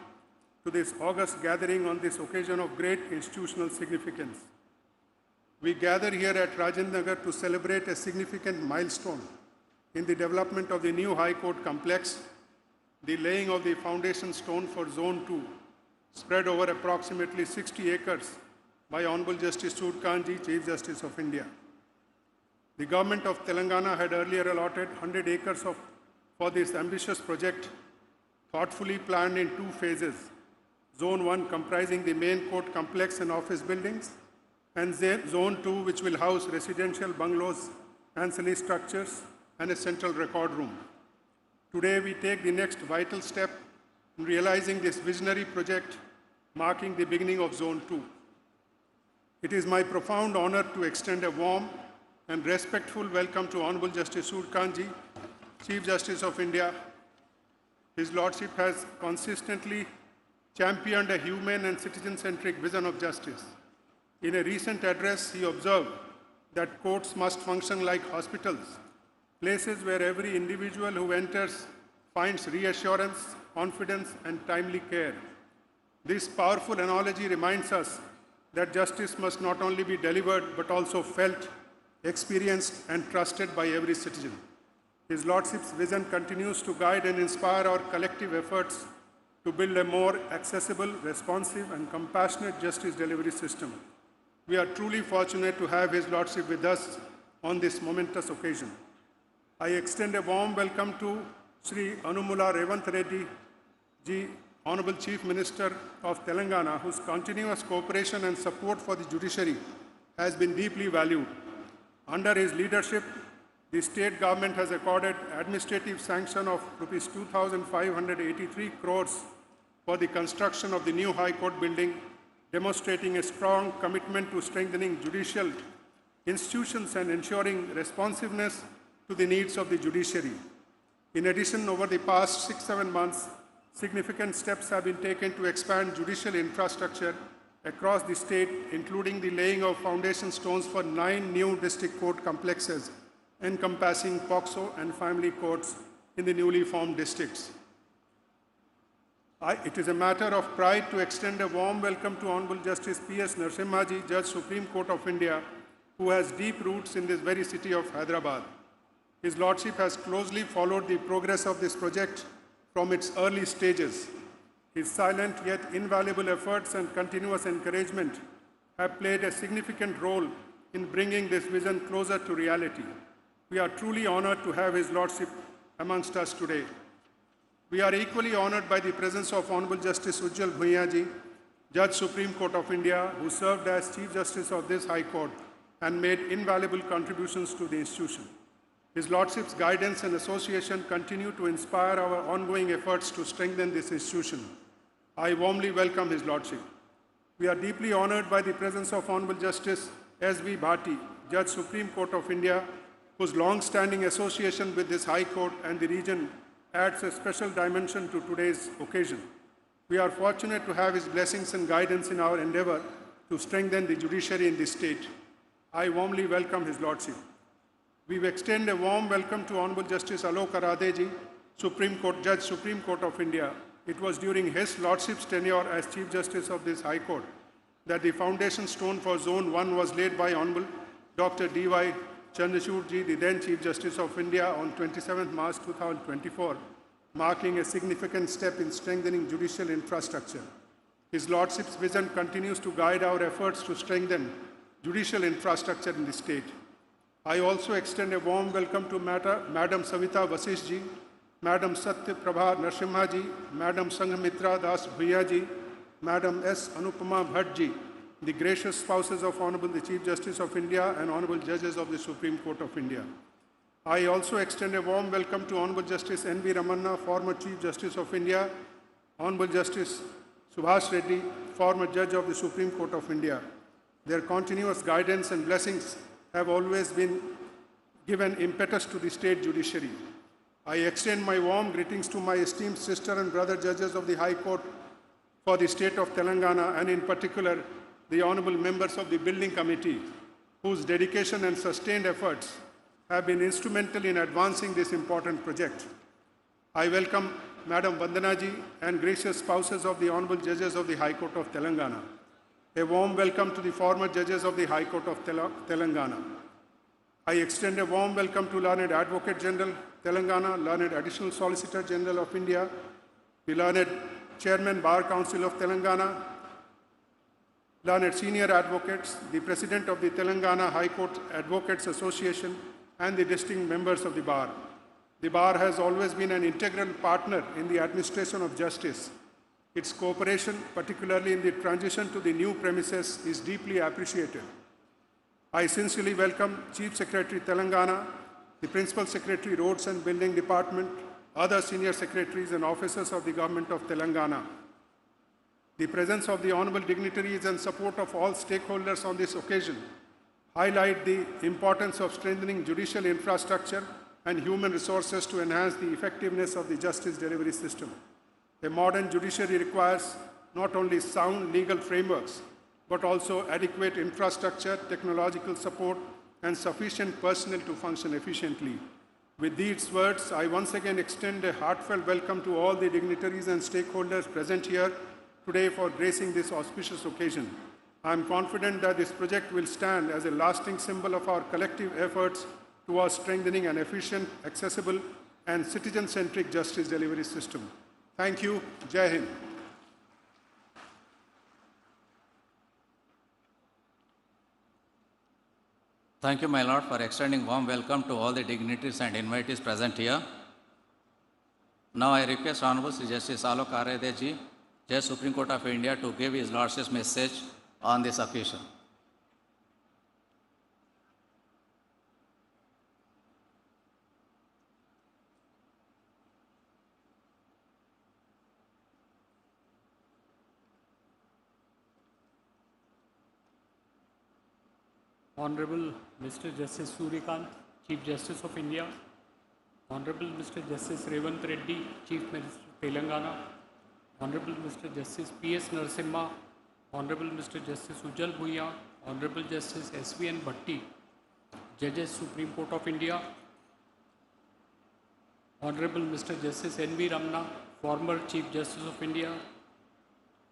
to this august gathering on this occasion of great institutional significance. We gather here at Rajendra Nagar to celebrate a significant milestone in the development of the new High Court complex, the laying of the foundation stone for Zone 2, spread over approximately 60 acres by Honorable Justice Suraj Kanji, Chief Justice of India. The government of Telangana had earlier allotted 100 acres for this ambitious project, thoughtfully planned in 2 phases. Zone 1 comprising the main court complex and office buildings, and Zone 2 which will house residential bungalows, ancillary structures, and a central record room. Today we take the next vital step in realizing this visionary project, marking the beginning of Zone 2. It is my profound honor to extend a warm and respectful welcome to Honorable Justice Suraj Kanji, Chief Justice of India. His Lordship has consistently championed a humane and citizen-centric vision of justice. In a recent address, he observed that courts must function like hospitals, places where every individual who enters finds reassurance, confidence, and timely care. This powerful analogy reminds us that justice must not only be delivered but also felt, experienced, and trusted by every citizen. His Lordship's vision continues to guide and inspire our collective efforts to build a more accessible, responsive, and compassionate justice delivery system. We are truly fortunate to have His Lordship with us on this momentous occasion. I extend a warm welcome to Sri Anumula Revant Reddy Ji, Honorable Chief Minister of Telangana, whose continuous cooperation and support for the judiciary has been deeply valued. Under his leadership, the state government has accorded administrative sanction of Rs 2,583 crores for the construction of the new High Court building, demonstrating a strong commitment to strengthening judicial institutions and ensuring responsiveness to the needs of the judiciary. In addition, over the past 6-7 months, significant steps have been taken to expand judicial infrastructure across the state, including the laying of foundation stones for 9 new district court complexes encompassing POCSO and family courts in the newly formed districts. It is a matter of pride to extend a warm welcome to Honorable Justice P.S. Narasimha Ji, Judge Supreme Court of India, who has deep roots in this very city of Hyderabad. His Lordship has closely followed the progress of this project from its early stages. His silent yet invaluable efforts and continuous encouragement have played a significant role in bringing this vision closer to reality. We are truly honored to have His Lordship amongst us today. We are equally honored by the presence of Honorable Justice Ujjwal Bhuiya ji, Judge Supreme Court of India, who served as Chief Justice of this High Court and made invaluable contributions to the institution. His Lordship's guidance and association continue to inspire our ongoing efforts to strengthen this institution. I warmly welcome His Lordship. We are deeply honored by the presence of Honorable Justice S.V. Bhati, Judge Supreme Court of India, whose long-standing association with this High Court and the region adds a special dimension to today's occasion. We are fortunate to have his blessings and guidance in our endeavor to strengthen the judiciary in this state. I warmly welcome His Lordship. We extend a warm welcome to Honorable Justice Alok Aradeji, Supreme Court Judge, Supreme Court of India. It was during His Lordship's tenure as Chief Justice of this High Court that the foundation stone for Zone 1 was laid by Honorable Dr. D.Y. Chandrachud ji, the then Chief Justice of India, on 27th March 2024, marking a significant step in strengthening judicial infrastructure. His Lordship's vision continues to guide our efforts to strengthen judicial infrastructure in the state. I also extend a warm welcome to Madam Savita Vasish ji, Madam Satya Prabha Narsimha ji, Madam Sanghamitra Das Bhuiya ji, Madam S. Anupama Bhatt ji, the gracious spouses of Honorable the Chief Justice of India and Honorable Judges of the Supreme Court of India. I also extend a warm welcome to Honorable Justice N.V. Ramanna, former Chief Justice of India, Honorable Justice Subhash Reddy, former Judge of the Supreme Court of India. Their continuous guidance and blessings have always been given impetus to the state judiciary. I extend my warm greetings to my esteemed sister and brother judges of the High Court for the state of Telangana, and in particular, the honorable members of the Building Committee, whose dedication and sustained efforts have been instrumental in advancing this important project. I welcome Madam Vandana ji and gracious spouses of the honorable judges of the High Court of Telangana. A warm welcome to the former judges of the High Court of Telangana. I extend a warm welcome to Learned Advocate General Telangana, Learned Additional Solicitor General of India, the Learned Chairman Bar Council of Telangana, Learned Senior Advocates, the President of the Telangana High Court Advocates Association, and the distinct members of the Bar. The Bar has always been an integral partner in the administration of justice. Its cooperation, particularly in the transition to the new premises, is deeply appreciated. I sincerely welcome Chief Secretary Telangana, the Principal Secretary Roads and Building Department, other senior secretaries and officers of the Government of Telangana. The presence of the honorable dignitaries and support of all stakeholders on this occasion highlight the importance of strengthening judicial infrastructure and human resources to enhance the effectiveness of the justice delivery system. A modern judiciary requires not only sound legal frameworks, but also adequate infrastructure, technological support, and sufficient personnel to function efficiently. With these words, I once again extend a heartfelt welcome to all the dignitaries and stakeholders present here today for gracing this auspicious occasion. I am confident that this project will stand as a lasting symbol of our collective efforts towards strengthening an efficient, accessible, and citizen-centric justice delivery system. Thank you. Jai Hind. Thank you, my Lord, for extending warm welcome to all the dignitaries and invitees present here. Now I request Honorable Sri Justice Alok Aradeji, Judge Supreme Court of India, to give his Lordship's message on this occasion. Honorable Mr. Justice Suryakant, Chief Justice of India, Honorable Mr. Justice Revant Reddy, Chief Minister Telangana, Honorable Mr. Justice P.S. Narasimha, Honorable Mr. Justice Ujjwal Bhuiya, Honorable Justice S.V.N. Bhatti, Judges Supreme Court of India, Honorable Mr. Justice N.V. Ramana, former Chief Justice of India,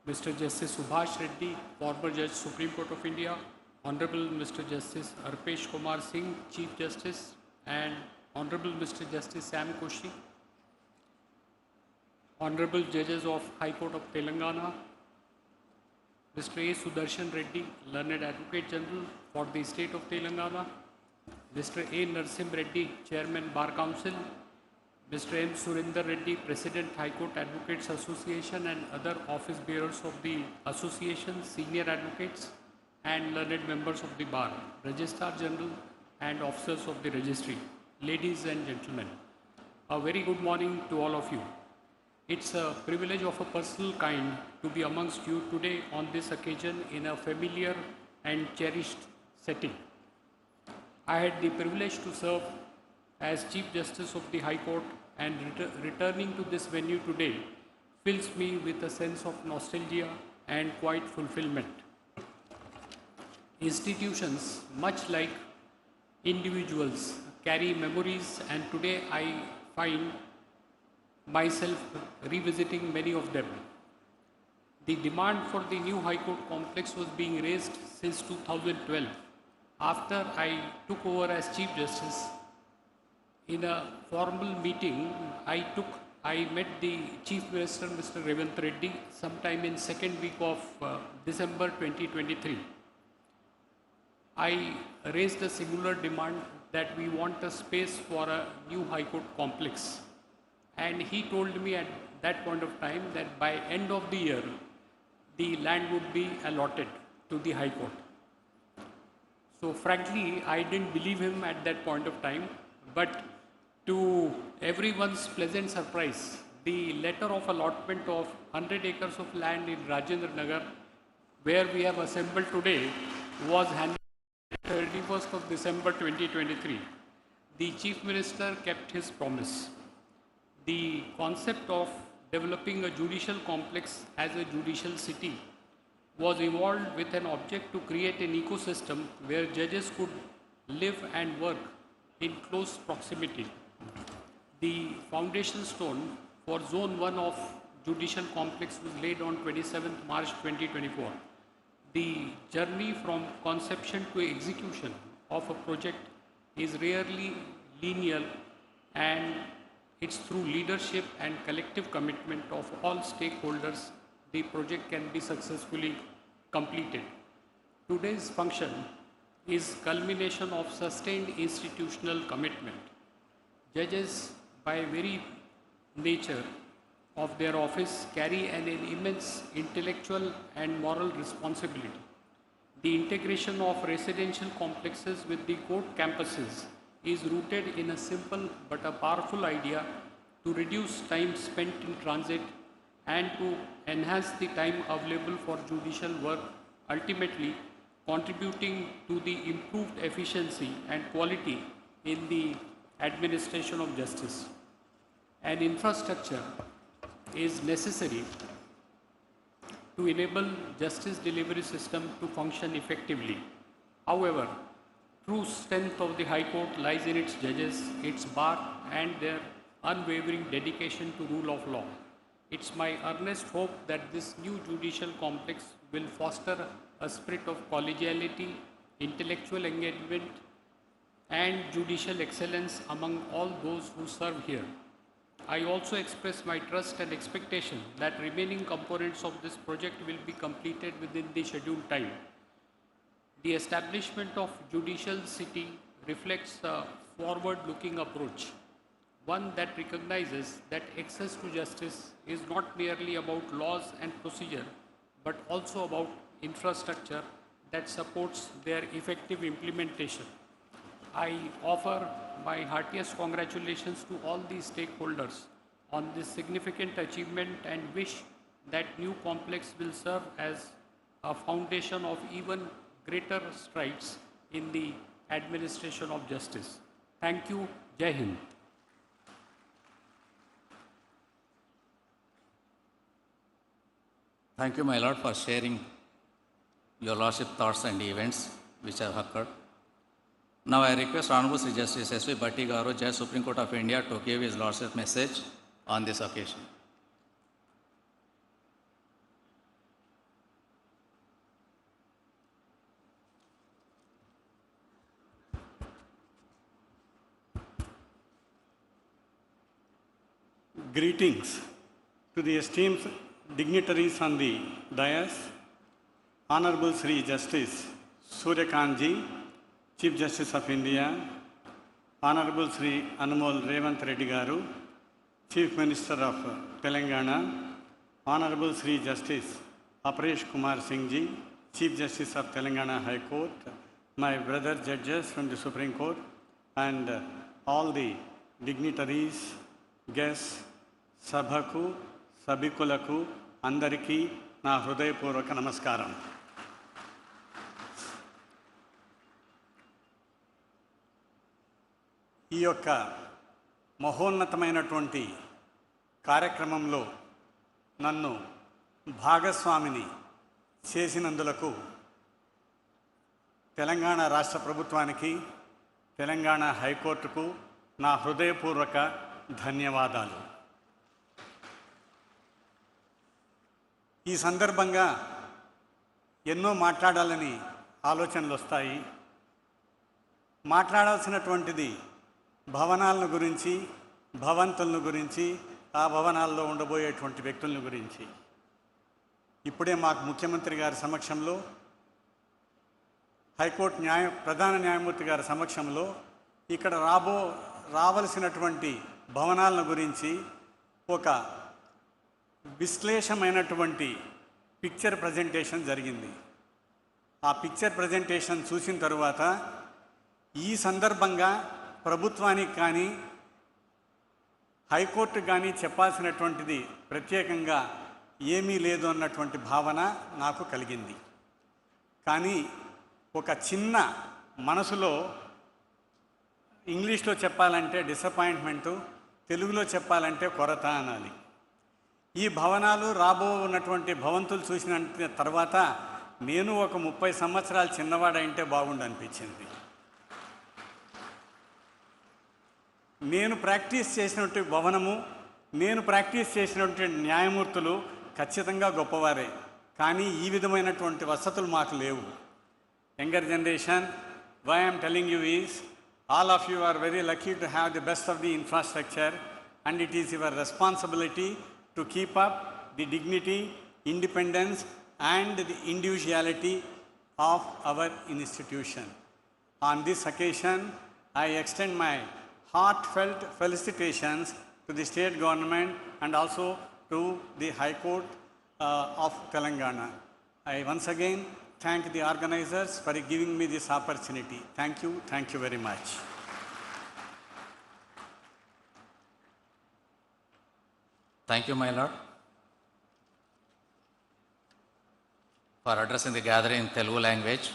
Mr. Justice Subhash Reddy, former Judge Supreme Court of India, Honorable Mr. Justice Arpesh Kumar Singh, Chief Justice, and Honorable Mr. Justice Sam Koshi, Honorable Judges of High Court of Telangana, Mr. A. Sudarshan Reddy, Learned Advocate General for the State of Telangana, Mr. A. Narsim Reddy, Chairman Bar Council, Mr. M. Surinder Reddy, President High Court Advocates Association and other office bearers of the association, senior advocates and learned members of the bar, Registrar General and officers of the registry, ladies and gentlemen, a very good morning to all of you. It's a privilege of a personal kind to be amongst you today on this occasion in a familiar and cherished setting. I had the privilege to serve as Chief Justice of the High Court, and returning to this venue today fills me with a sense of nostalgia and quiet fulfillment. Institutions, much like individuals, carry memories, and today I find myself revisiting many of them. The demand for the new High Court complex was being raised since 2012. After I took over as Chief Justice, in a formal meeting, I met the Chief Minister, Mr. Revanth Reddy, sometime in second week of December 2023. I raised a similar demand that we want a space for a new High Court complex. And he told me at that point of time that by end of the year, the land would be allotted to the High Court. So frankly, I didn't believe him at that point of time, but to everyone's pleasant surprise, the letter of allotment of 100 acres of land in Rajendra Nagar, where we have assembled today, was handed on 31st of December 2023. The Chief Minister kept his promise. The concept of developing a judicial complex as a judicial city was evolved with an object to create an ecosystem where judges could live and work in close proximity. The foundation stone for Zone 1 of judicial complex was laid on 27th March 2024. The journey from conception to execution of a project is rarely linear, and it's through leadership and collective commitment of all stakeholders the project can be successfully completed. Today's function is culmination of sustained institutional commitment. Judges, by very nature of their office, carry an immense intellectual and moral responsibility. The integration of residential complexes with the court campuses is rooted in a simple but a powerful idea to reduce time spent in transit and to enhance the time available for judicial work, ultimately contributing to the improved efficiency and quality in the administration of justice. An infrastructure is necessary to enable justice delivery system to function effectively. However, true strength of the High Court lies in its judges, its bar, and their unwavering dedication to rule of law. It's my earnest hope that this new judicial complex will foster a spirit of collegiality, intellectual engagement, and judicial excellence among all those who serve here. I also express my trust and expectation that remaining components of this project will be completed within the scheduled time. The establishment of judicial city reflects a forward-looking approach, one that recognizes that access to justice is not merely about laws and procedure, but also about infrastructure that supports their effective implementation. I offer my heartiest congratulations to all the stakeholders on this significant achievement and wish that new complex will serve as a foundation of even greater strides in the administration of justice. Thank you. Jai Hind. Thank you, my lord, for sharing your lordship thoughts and events which have occurred. Now I request Honorable Sri Justice S.V. Bhatti Garu, Judge Supreme Court of India, to give his lordship's message on this occasion. Greetings. to the esteemed dignitaries on the dais, Honorable Sri Justice Suryakantji, Chief Justice of India, Honorable Sri Anmol Revanth Reddy Garu, Chief Minister of Telangana, Honorable Sri Justice Aparesh Kumar Singh Ji, Chief Justice of Telangana High Court, my brother judges from the Supreme Court, and all the dignitaries, guests, Sabhaku, Sabikulaku, Andariki, నా హృదయపూర్వక నమస్కారం. ఈ యొక్క మహోన్నతమైనటువంటి కార్యక్రమంలో నన్ను భాగస్వామిని చేసినందులకు తెలంగాణ రాష్ట్ర ప్రభుత్వానికి, తెలంగాణ హైకోర్టుకు నా హృదయపూర్వక ధన్యవాదాలు. ఈ సందర్భంగా ఎన్నో మాట్లాడాలని ఆలోచనలు వస్తాయి. మాట్లాడాల్సినటువంటిది భవనాలను గురించి, భవంతులను గురించి, ఆ భవనాల్లో ఉండబోయేటువంటి వ్యక్తులను గురించి. ఇప్పుడే మాకు ముఖ్యమంత్రి గారి సమక్షంలో, హైకోర్టు ప్రధాన న్యాయమూర్తి గారి సమక్షంలో ఇక్కడ రావలసినటువంటి భవనాలను గురించి ఒక విశ్లేషమైనటువంటి పిక్చర్ ప్రజెంటేషన్ జరిగింది. ఆ పిక్చర్ ప్రజెంటేషన్ చూసిన తరువాత ఈ సందర్భంగా ప్రభుత్వానికి కానీ హైకోర్టుకు కానీ చెప్పాల్సినటువంటిది ప్రత్యేకంగా ఏమీ లేదు అన్నటువంటి భావన నాకు కలిగింది. కానీ ఒక చిన్న మనసులో, ఇంగ్లీష్లో చెప్పాలంటే డిసప్పాయింట్మెంటు, తెలుగులో చెప్పాలంటే కొరత అనాలి. ఈ భవనాలు ఉన్నటువంటి భవంతులు చూసిన తర్వాత నేను ఒక 30 సంవత్సరాలు చిన్నవాడంటే బాగుండు అనిపించింది. నేను ప్రాక్టీస్ చేసినటువంటి భవనము, నేను ప్రాక్టీస్ చేసినటువంటి న్యాయమూర్తులు ఖచ్చితంగా గొప్పవారే. కానీ ఈ విధమైనటువంటి వసతులు మాకు లేవు. Younger generation, why I'm telling you is, all of you are very lucky to have the best of the infrastructure, and it is your responsibility to keep up the dignity, independence and the individuality of our institution. On this occasion, I extend my heartfelt felicitations to the state government and also to the High Court of Telangana. I once again thank the organizers for giving me this opportunity. Thank you very much. Thank you, my lord, for addressing the gathering in Telugu language.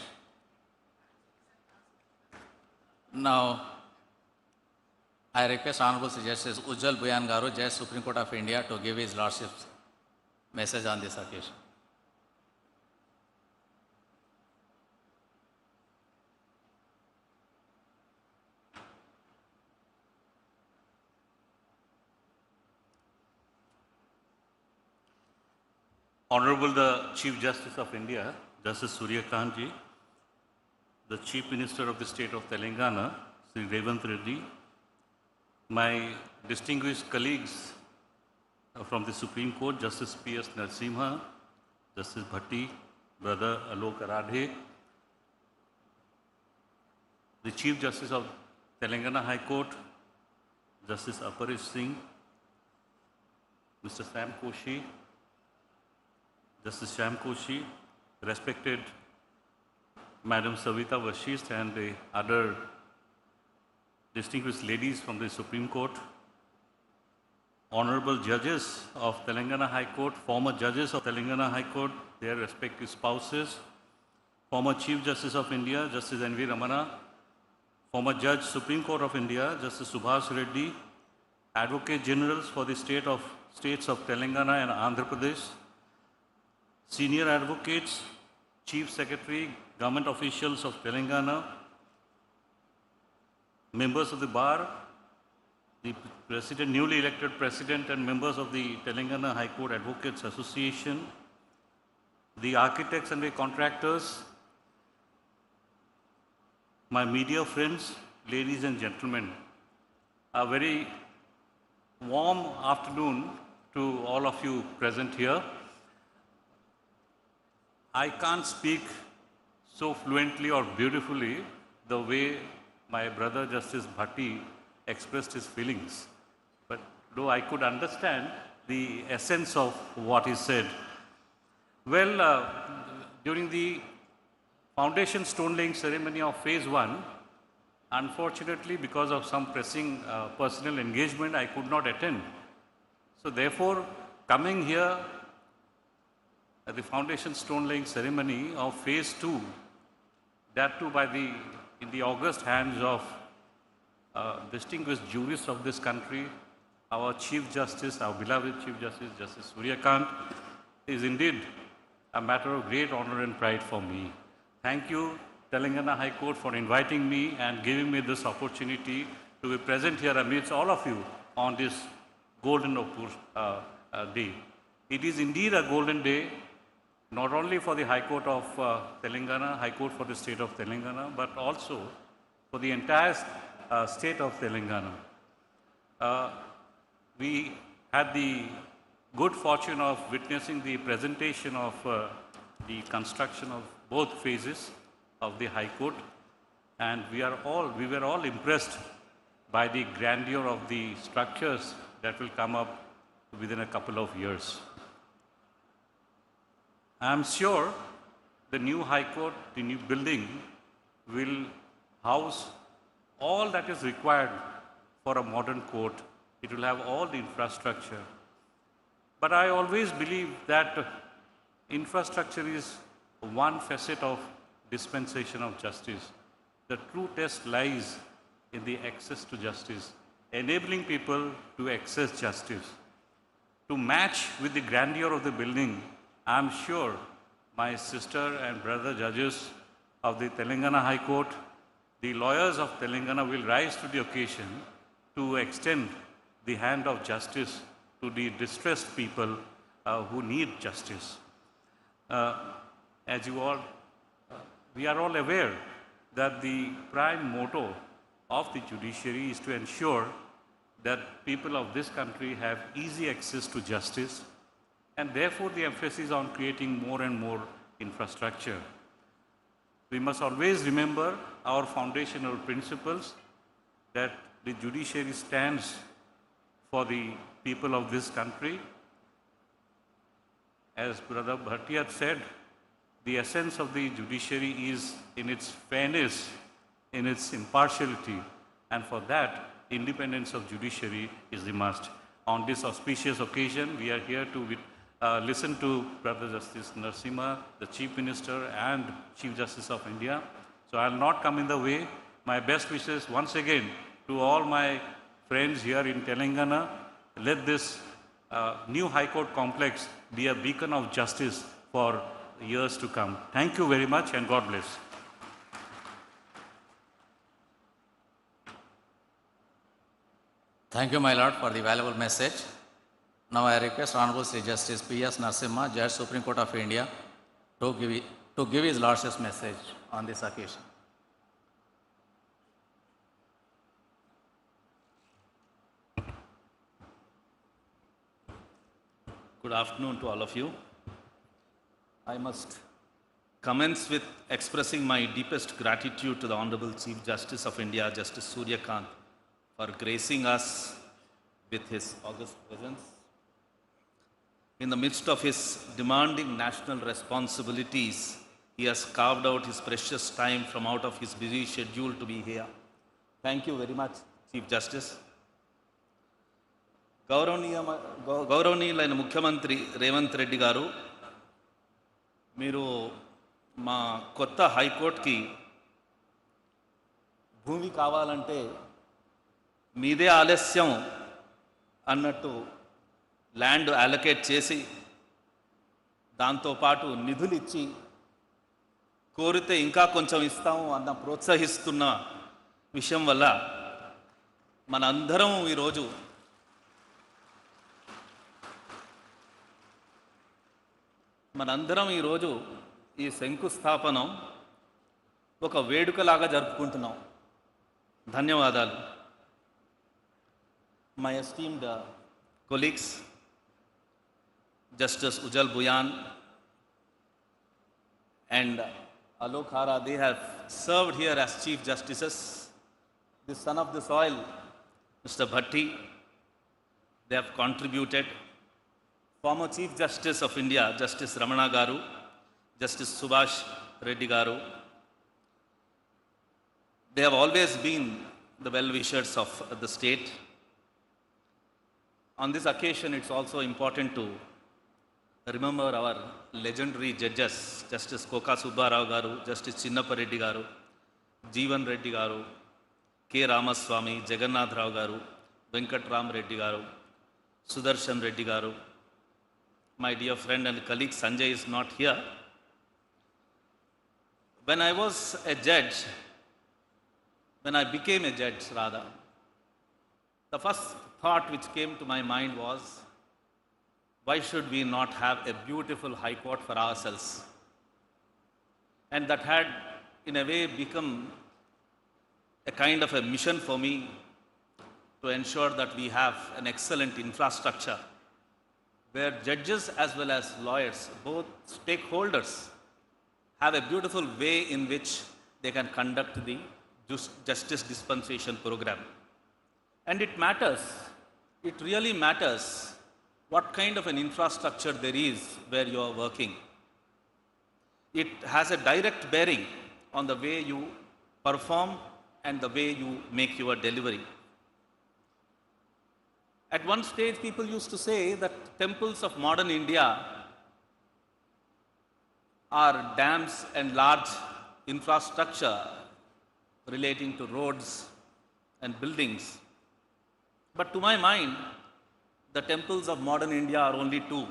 Now, I request Honorable Justice Ujjal Buyan Garu, Judge Supreme Court of India, to give his lordship's message on this occasion. Honorable the Chief Justice of India, Justice Suryakantji, the Chief Minister of the State of Telangana, Sri Revanth Reddy, my distinguished colleagues from the Supreme Court, Justice P.S. Narasimha, Justice Bhatti, Brother Alok Aradhe, the Chief Justice of Telangana High Court, Justice Aparesh Singh, Mr. Sam Koshi, Justice Sham Koshi, respected Madam Savita Vashist and the other distinguished ladies from the Supreme Court, honorable judges of Telangana High Court, former judges of Telangana High Court, their respective spouses, former Chief Justice of India, Justice N.V. Ramana, former Judge Supreme Court of India, Justice Subhash Reddy, Advocate Generals for the states of Telangana and Andhra Pradesh, senior advocates, Chief Secretary, government officials of Telangana, members of the bar, the newly elected president and members of the Telangana High Court Advocates Association, the architects and the contractors, my media friends, ladies and gentlemen, a very warm afternoon to all of you present here. I can't speak so fluently or beautifully the way my brother Justice Bhatti expressed his feelings. But though I could understand the essence of what he said. Well, during the foundation stone laying ceremony of phase 1, unfortunately, because of some pressing personal engagement, I could not attend. So therefore, coming here at the foundation stone laying ceremony of phase 2, that too in the august hands of distinguished jurists of this country, our Chief Justice, our beloved Chief Justice, Justice Suryakant, is indeed a matter of great honor and pride for me. Thank you, Telangana High Court, for inviting me and giving me this opportunity to be present here amidst all of you on this golden day. It is indeed a golden day, not only for the High Court of Telangana, High Court for the state of Telangana, but also for the entire state of Telangana. We had the good fortune of witnessing the presentation of the construction of both phases of the High Court, and we were all impressed by the grandeur of the structures that will come up within a couple of years. I am sure the new High Court, the new building, will house all that is required for a modern court. It will have all the infrastructure. But I always believe that infrastructure is one facet of dispensation of justice. The true test lies in the access to justice, enabling people to access justice. To match with the grandeur of the building, I am sure my sister and brother judges of the Telangana High Court, the lawyers of Telangana will rise to the occasion to extend the hand of justice to the distressed people who need justice. As you all, we are all aware that the prime motto of the judiciary is to ensure that people of this country have easy access to justice, and therefore the emphasis on creating more and more infrastructure. We must always remember our foundational principles, that the judiciary stands for the people of this country. As Brother Bhatti had said, the essence of the judiciary is in its fairness, in its impartiality, and for that, independence of judiciary is the must. On this auspicious occasion, we are here to listen to Brother Justice Narasimha, the Chief Minister and Chief Justice of India. So I will not come in the way. My best wishes once again to all my friends here in Telangana. Let this new High Court complex be a beacon of justice for years to come. Thank you very much and God bless. Thank you, my Lord, for the valuable message. Now I request Honorable Sri Justice P.S. Narasimha, Judge Supreme Court of India, to give his Lordship's message on this occasion. Good afternoon to all of you. I must commence with expressing my deepest gratitude to the Honorable Chief Justice of India, Justice Suryakant, for gracing us with his august presence. In the midst of his demanding national responsibilities, he has carved out his precious time from out of his busy schedule to be here. Thank you very much, Chief Justice. గౌరవనీయులైన ముఖ్యమంత్రి రేవంత్ రెడ్డి గారు, మీరు మా కొత్త హైకోర్టుకి భూమి కావాలంటే మీదే ఆలస్యం అన్నట్టు ల్యాండ్ అలొకేట్ చేసి దాంతోపాటు నిధులు ఇచ్చి కోరితే ఇంకా కొంచెం ఇస్తాము అన్న ప్రోత్సహిస్తున్న విషయం వల్ల మనందరం ఈరోజు ఈ శంకుస్థాపనం ఒక వేడుకలాగా జరుపుకుంటున్నాం. ధన్యవాదాలు. My esteemed colleagues, Justice Ujjal Buyan and Alok Hara, they have served here as Chief Justices. The son of the soil, Mr. Bhatti, they have contributed. Former Chief Justice of India, Justice Ramana Garu, Justice Subhash Reddy Garu, they have always been the well-wishers of the state. On this occasion, it's also important to remember our legendary judges, Justice Koka Subbarao Garu, Justice Chinnappa Reddy Garu, Jeevan Reddy Garu, K. Ramaswamy, Jagannath Rao Garu, Venkat Ram Reddy Garu, Sudarshan Reddy Garu. My dear friend and colleague Sanjay is not here. When I was a judge, when I became a judge rather, the first thought which came to my mind was, why should we not have a beautiful high court for ourselves? And that had in a way become a kind of a mission for me to ensure that we have an excellent infrastructure where judges as well as lawyers, both stakeholders, have a beautiful way in which they can conduct the justice dispensation program. And it matters, it really matters what kind of an infrastructure there is where you are working. It has a direct bearing on the way you perform and the way you make your delivery. At one stage, people used to say that temples of modern India are dams and large infrastructure relating to roads and buildings. But to my mind, the temples of modern India are only two.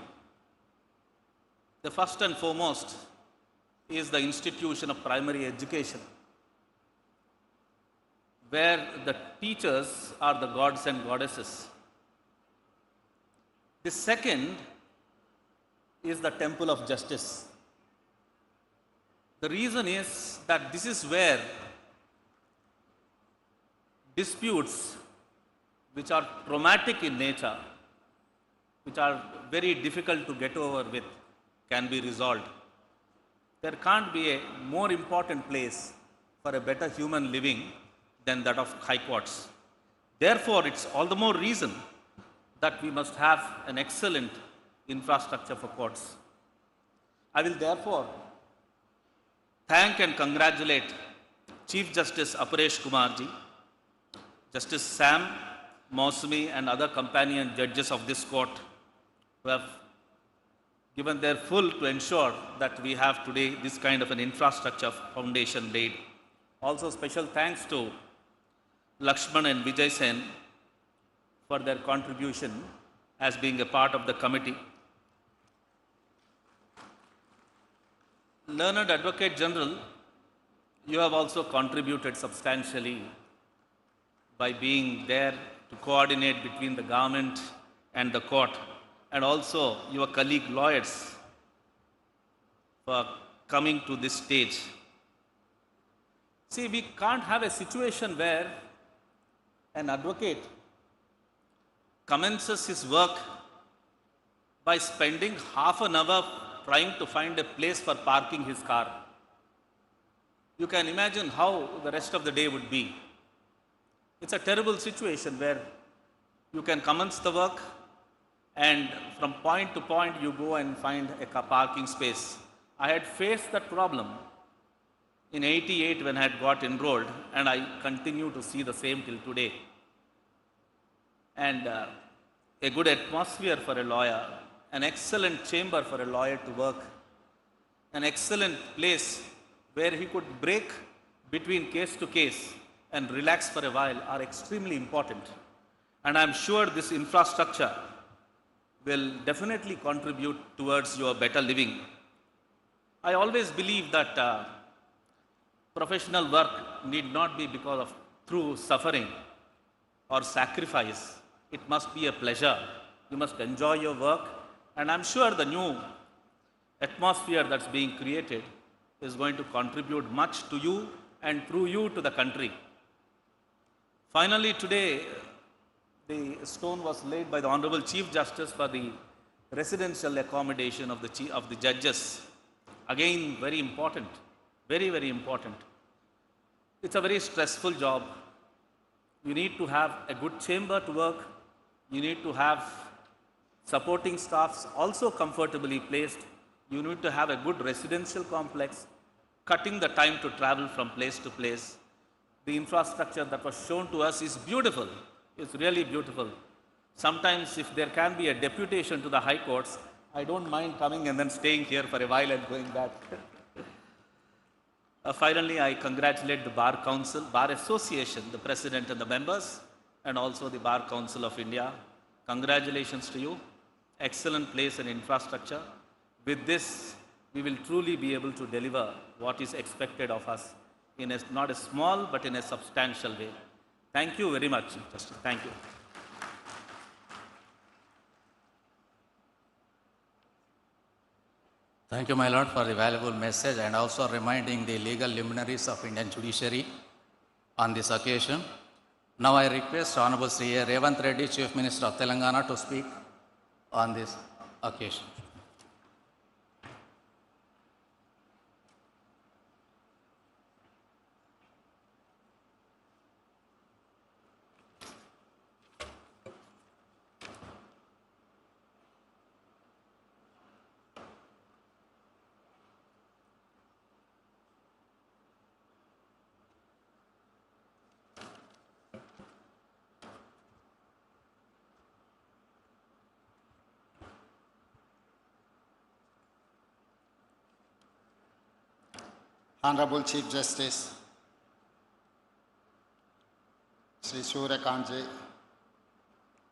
The first and foremost is the institution of primary education, where the teachers are the gods and goddesses. The second is the temple of justice. The reason is that this is where disputes which are traumatic in nature, which are very difficult to get over with, can be resolved. There can't be a more important place for a better human living than that of high courts. Therefore, it's all the more reason that we must have an excellent infrastructure for courts. I will therefore thank and congratulate Chief Justice Aparesh Kumarji, Justice Sam Mausami and other companion judges of this court who have given their full to ensure that we have today this kind of an infrastructure foundation laid. Also special thanks to Lakshman and Vijay Sen for their contribution as being a part of the committee. Learned Advocate General, you have also contributed substantially by being there to coordinate between the government and the court, and also your colleague lawyers for coming to this stage. See, we can't have a situation where an advocate commences his work by spending half an hour trying to find a place for parking his car. You can imagine how the rest of the day would be. It's a terrible situation where you can commence the work and from point to point you go and find a parking space. I had faced that problem in '88 when I had got enrolled, and I continue to see the same till today. And a good atmosphere for a lawyer, an excellent chamber for a lawyer to work, an excellent place where he could break between case to case and relax for a while are extremely important. And I'm sure this infrastructure will definitely contribute towards your better living. I always believe that professional work need not be because of through suffering or sacrifice. It must be a pleasure. You must enjoy your work. And I'm sure the new atmosphere that's being created is going to contribute much to you and through you to the country. Finally, today, the stone was laid by the Honorable Chief Justice for the residential accommodation of of the judges. Again, very important, very, very important. It's a very stressful job. You need to have a good chamber to work. You need to have supporting staffs also comfortably placed. You need to have a good residential complex, cutting the time to travel from place to place. The infrastructure that was shown to us is beautiful. It's really beautiful. Sometimes if there can be a deputation to the high courts, I don't mind coming and then staying here for a while and going back. Finally, I congratulate the Bar Council, Bar Association, the President and the members, and also the Bar Council of India. Congratulations to you. Excellent place and infrastructure. With this, we will truly be able to deliver what is expected of us in a, not a small, but in a substantial way. Thank you very much, Chief Justice. Thank you. Thank you, my lord, for the valuable message and also reminding the legal luminaries of Indian judiciary on this occasion. Now I request Honorable Sri A. Revanth Reddy, Chief Minister of Telangana, to speak on this occasion. Honorable Chief Justice Sri Suryakanth,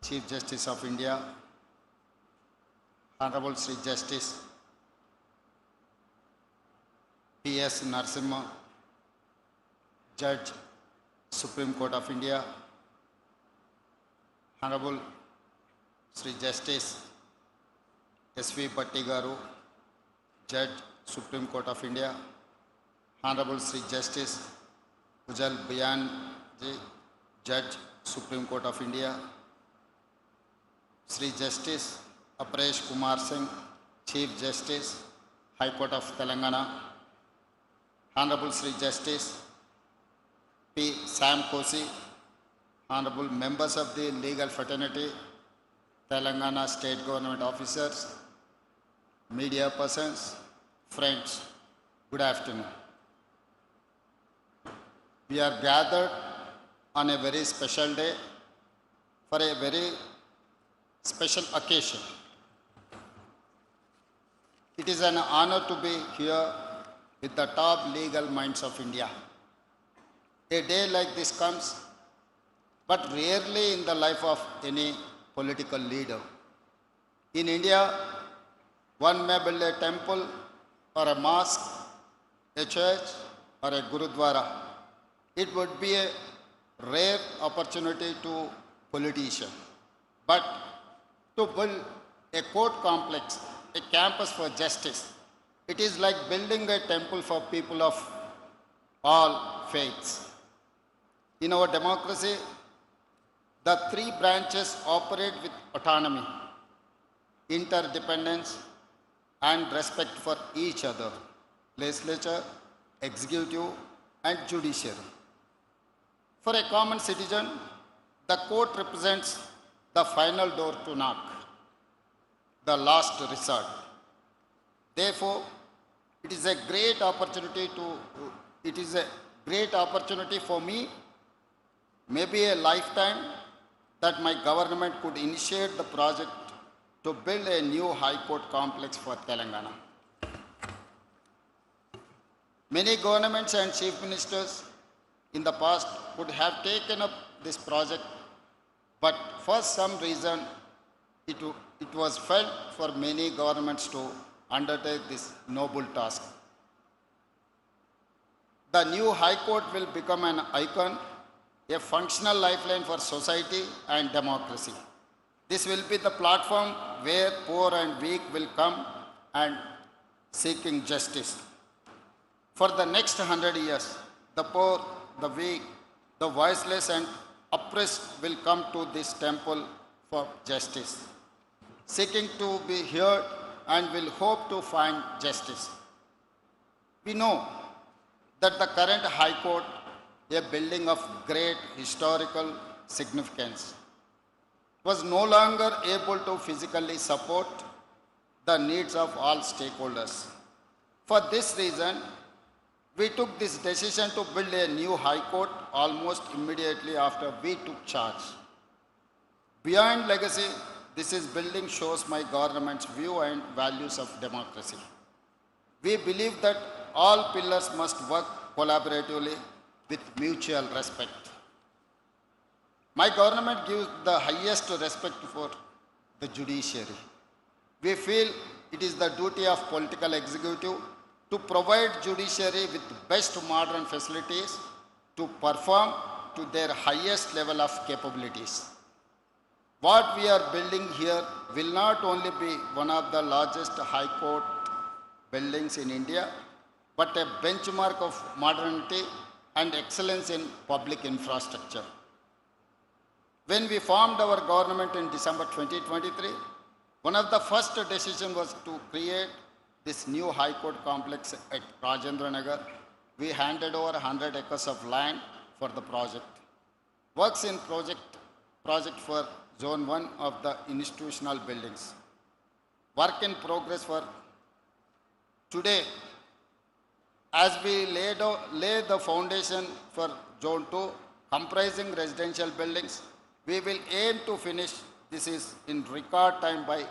Chief Justice of India, Honorable Sri Justice P.S. Narasimha, Judge, Supreme Court of India, Honorable Sri Justice S.V. Bhatti Garu, Judge, Supreme Court of India, Honorable Sri Justice Ujjal Bayan Ji, Judge, Supreme Court of India, Sri Justice Aparesh Kumar Singh, Chief Justice, High Court of Telangana, Honorable Sri Justice P. Sam Kosi, Honorable members of the legal fraternity, Telangana state government officers, media persons, friends, good afternoon. We are gathered on a very special day for a very special occasion. It is an honor to be here with the top legal minds of India. A day like this comes, but rarely in the life of any political leader. In India, one may build a temple or a mosque, a church or a gurudwara. It would be a rare opportunity to politicians. But to build a court complex, a campus for justice, it is like building a temple for people of all faiths. In our democracy, the three branches operate with autonomy, interdependence, and respect for each other: legislature, executive, and judiciary. For a common citizen, the court represents the final door to knock, the last resort. Therefore, it is a great opportunity for me, maybe a lifetime, that my government could initiate the project to build a new high court complex for Telangana. Many governments and chief ministers in the past would have taken up this project, but for some reason it was felt for many governments to undertake this noble task. The new High Court will become an icon, a functional lifeline for society and democracy. This will be the platform where poor and weak will come and seeking justice. For the next 100 years, the poor, the weak, the voiceless and oppressed will come to this temple for justice. seeking to be heard and will hope to find justice. We know that the current High Court, a building of great historical significance, was no longer able to physically support the needs of all stakeholders. For this reason, we took this decision to build a new High Court almost immediately after we took charge. Beyond legacy, this building shows my government's view and values of democracy. We believe that all pillars must work collaboratively with mutual respect. My government gives the highest respect for the judiciary. We feel it is the duty of political executive to provide judiciary with best modern facilities to perform to their highest level of capabilities. What we are building here will not only be one of the largest high court buildings in India, but a benchmark of modernity and excellence in public infrastructure. When we formed our government in December 2023, one of the first decisions was to create this new High Court complex at Rajendra Nagar. We handed over 100 acres of land for the project. Works in project for Zone 1 of the institutional buildings. Work in progress for today. As we lay the foundation for Zone 2, comprising residential buildings, we will aim to finish this is in record time by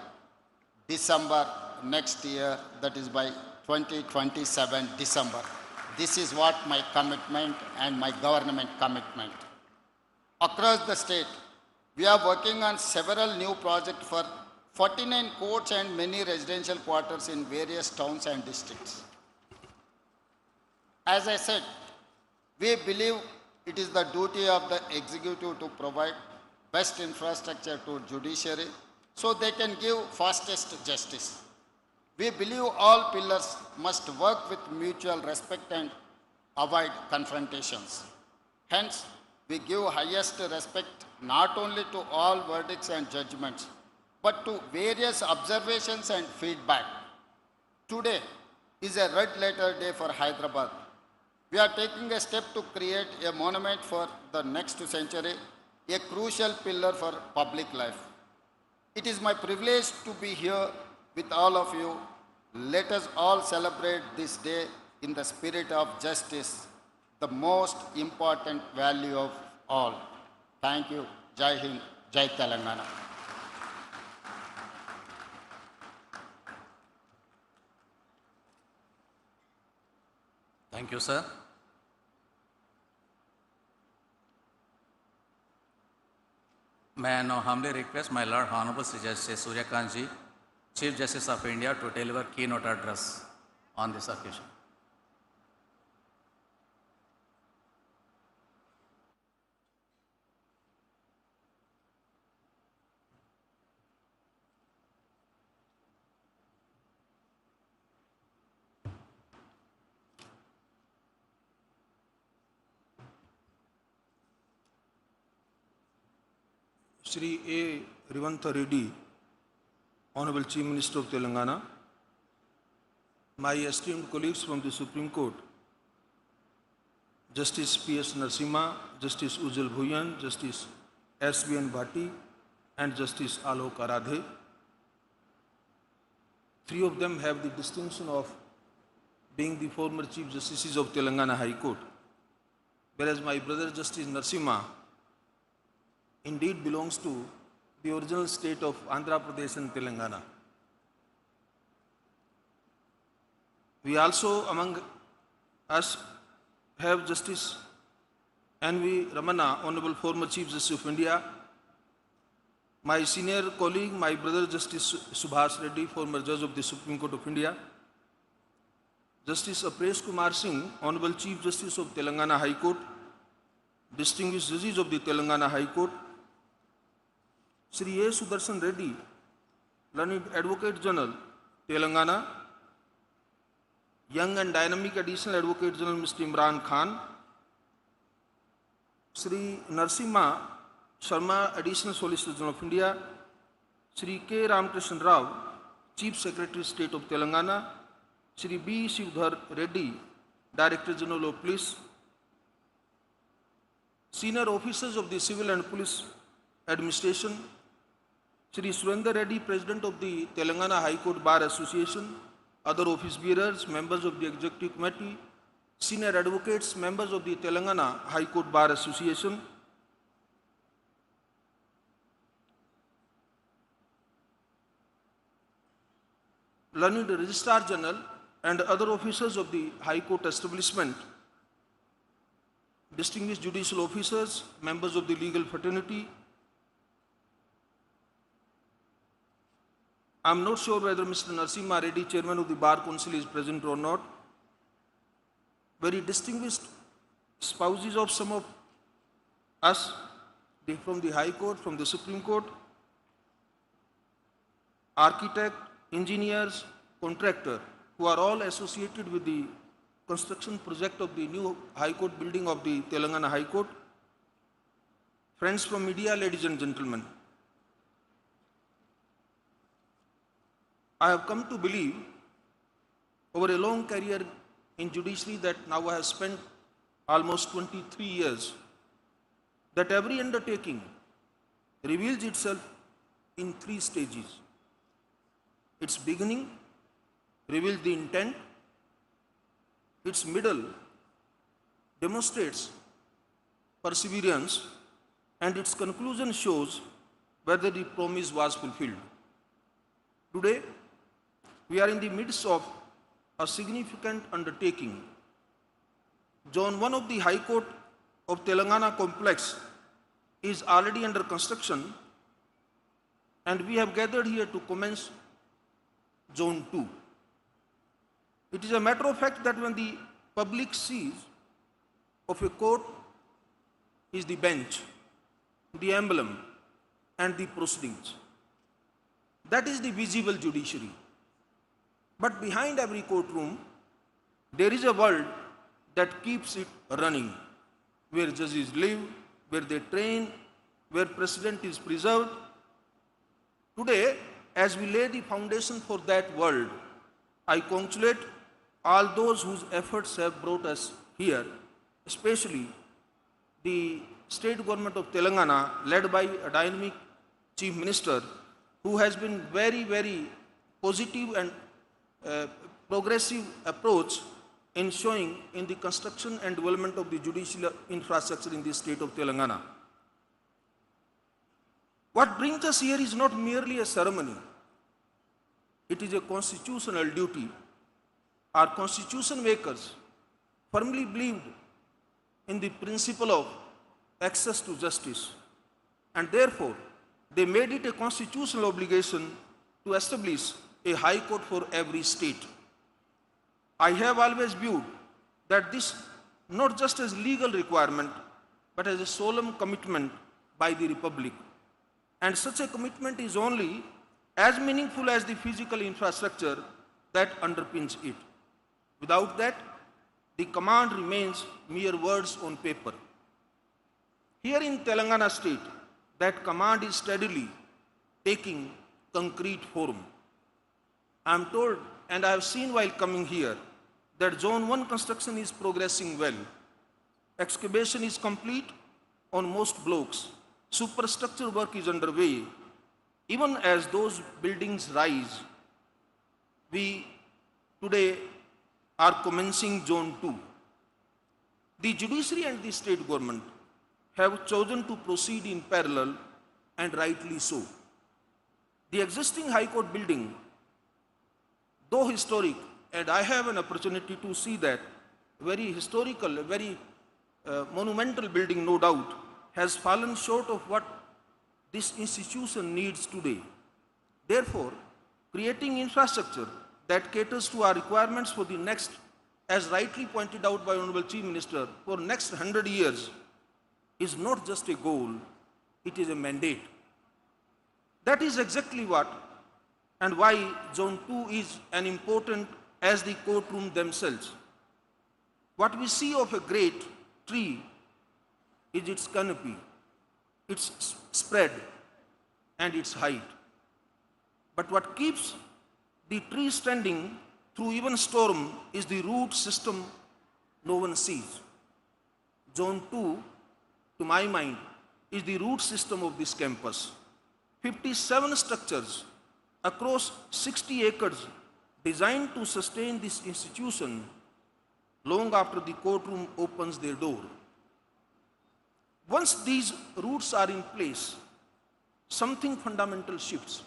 December next year, that is by 2027 December. This is what my commitment and my government commitment. Across the state, we are working on several new projects for 49 courts and many residential quarters in various towns and districts. As I said, we believe it is the duty of the executive to provide best infrastructure to judiciary so they can give fastest justice. We believe all pillars must work with mutual respect and avoid confrontations. Hence, we give highest respect not only to all verdicts and judgments, but to various observations and feedback. Today is a red letter day for Hyderabad. We are taking a step to create a monument for the next century, a crucial pillar for public life. It is my privilege to be here with all of you. Let us all celebrate this day in the spirit of justice, the most important value of all. Thank you. Jai Hind, Jai Telangana. Thank you, sir. May I now humbly request my Lord Honorable Sri Justice Surya Kant Ji, Chief Justice of India, to deliver keynote address on this occasion. Shri A. Revantha Reddy, Honorable Chief Minister of Telangana, my esteemed colleagues from the Supreme Court, Justice P.S. Narasimha, Justice Ujjwal Bhuyan, Justice S.B.N. Bhatti, and Justice Alok Aradhe. Three of them have the distinction of being the former Chief Justices of Telangana High Court, whereas my brother Justice Narasimha indeed belongs to the original state of Andhra Pradesh and Telangana. We also among us have Justice N.V. Ramana, Honorable former Chief Justice of India, my senior colleague, my brother Justice Subhash Reddy, former Judge of the Supreme Court of India, Justice Apresh Kumar Singh, Honorable Chief Justice of Telangana High Court, distinguished judges of the Telangana High Court, Shri A. Sudarshan Reddy, Learned Advocate General, Telangana, young and dynamic Additional Advocate General Mr. Imran Khan, Shri Narasimha Sharma, Additional Solicitor General of India, Shri K. Ramakrishnan Rao, Chief Secretary State of Telangana, Shri B. Shivdhar Reddy, Director General of Police, senior officers of the Civil and Police Administration, Shri Surendra Reddy, President of the Telangana High Court Bar Association, other office bearers, members of the Executive Committee, senior advocates, members of the Telangana High Court Bar Association, learned Registrar General and other officers of the High Court establishment, distinguished judicial officers, members of the legal fraternity. I am not sure whether Mr. Narasimha Reddy, Chairman of the Bar Council, is present or not. Very distinguished spouses of some of us from the High Court, from the Supreme Court, architect, engineers, contractor, who are all associated with the construction project of the new High Court building of the Telangana High Court. Friends from media, ladies and gentlemen, I have come to believe over a long career in judiciary that now I have spent almost 23 years, that every undertaking reveals itself in 3 stages. Its beginning reveals the intent, its middle demonstrates perseverance, and its conclusion shows whether the promise was fulfilled. Today, we are in the midst of a significant undertaking. Zone 1 of the High Court of Telangana complex is already under construction, and we have gathered here to commence Zone 2. It is a matter of fact that when the public sees of a court is the bench, the emblem, and the proceedings. That is the visible judiciary. But behind every courtroom, there is a world that keeps it running, where judges live, where they train, where precedent is preserved. Today, as we lay the foundation for that world, I congratulate all those whose efforts have brought us here, especially the state government of Telangana, led by a dynamic chief minister, who has been very, very positive and progressive approach in showing in the construction and development of the judicial infrastructure in the state of Telangana. What brings us here is not merely a ceremony. It is a constitutional duty. Our constitution makers firmly believed in the principle of access to justice, and therefore they made it a constitutional obligation to establish a high court for every state. I have always viewed that this not just as legal requirement, but as a solemn commitment by the Republic. And such a commitment is only as meaningful as the physical infrastructure that underpins it. Without that, the command remains mere words on paper. Here in Telangana state, that command is steadily taking concrete form. I am told, and I have seen while coming here, that Zone 1 construction is progressing well. Excavation is complete on most blocks. Superstructure work is underway. Even as those buildings rise, we today are commencing Zone 2. The judiciary and the state government have chosen to proceed in parallel, and rightly so. The existing High Court building, though historic, and I have an opportunity to see that, very historical, very monumental building, no doubt, has fallen short of what this institution needs today. Therefore, creating infrastructure that caters to our requirements for the next, as rightly pointed out by Honorable Chief Minister, for next 100 years is not just a goal, it is a mandate. That is exactly what and why Zone 2 is an important as the courtroom themselves. What we see of a great tree is its canopy, its spread, and its height. But what keeps the tree standing through even storm is the root system no one sees. Zone 2, to my mind, is the root system of this campus. 57 structures across 60 acres designed to sustain this institution long after the courtroom opens their door. Once these roots are in place, something fundamental shifts.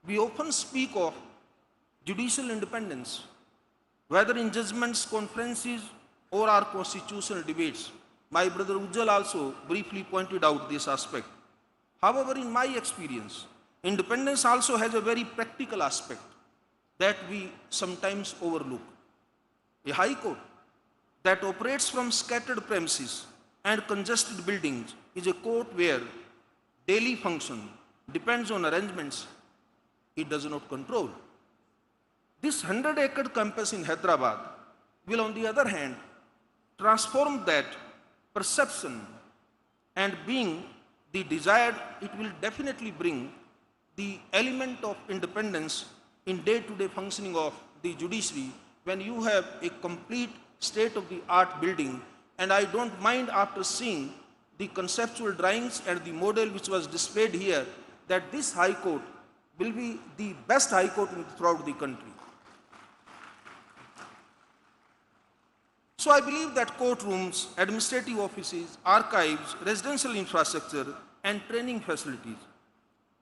We often speak of judicial independence, whether in judgments, conferences, or our constitutional debates. My brother Ujjal also briefly pointed out this aspect. However, in my experience, independence also has a very practical aspect that we sometimes overlook. A high court that operates from scattered premises and congested buildings is a court where daily function depends on arrangements it does not control. This 100-acre campus in Hyderabad will, on the other hand, transform that perception, and being the desired, it will definitely bring the element of independence in day-to-day functioning of the judiciary when you have a complete state-of-the-art building. And I don't mind, after seeing the conceptual drawings and the model which was displayed here, that this High Court will be the best High Court throughout the country. So I believe that courtrooms, administrative offices, archives, residential infrastructure, and training facilities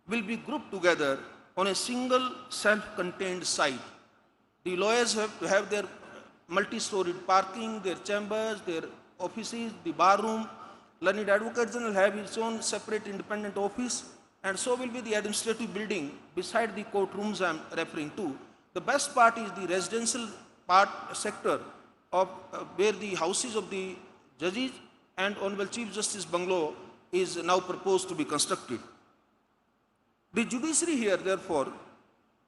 will be grouped together on a single self-contained site. The lawyers have to have their multi-storied parking, their chambers, their offices, the bar room. Learned Advocate General have its own separate independent office, and so will be the administrative building beside the courtrooms I am referring to. The best part is the residential sector of where the houses of the judges and Honorable Chief Justice Bungalow is now proposed to be constructed. The judiciary here, therefore,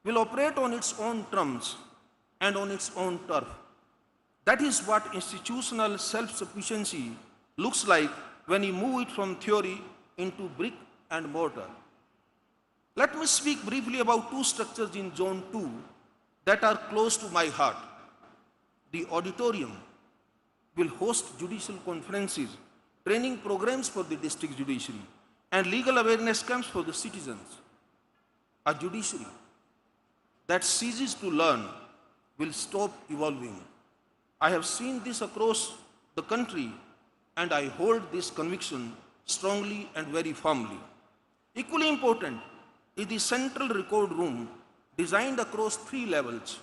will operate on its own terms and on its own turf. That is what institutional self-sufficiency looks like when you move it from theory into brick and mortar. Let me speak briefly about two structures in Zone 2 that are close to my heart. The auditorium will host judicial conferences, training programs for the district judiciary, and legal awareness camps for the citizens. A judiciary that ceases to learn will stop evolving. I have seen this across the country, and I hold this conviction strongly and very firmly. Equally important is the central record room designed across 3 levels.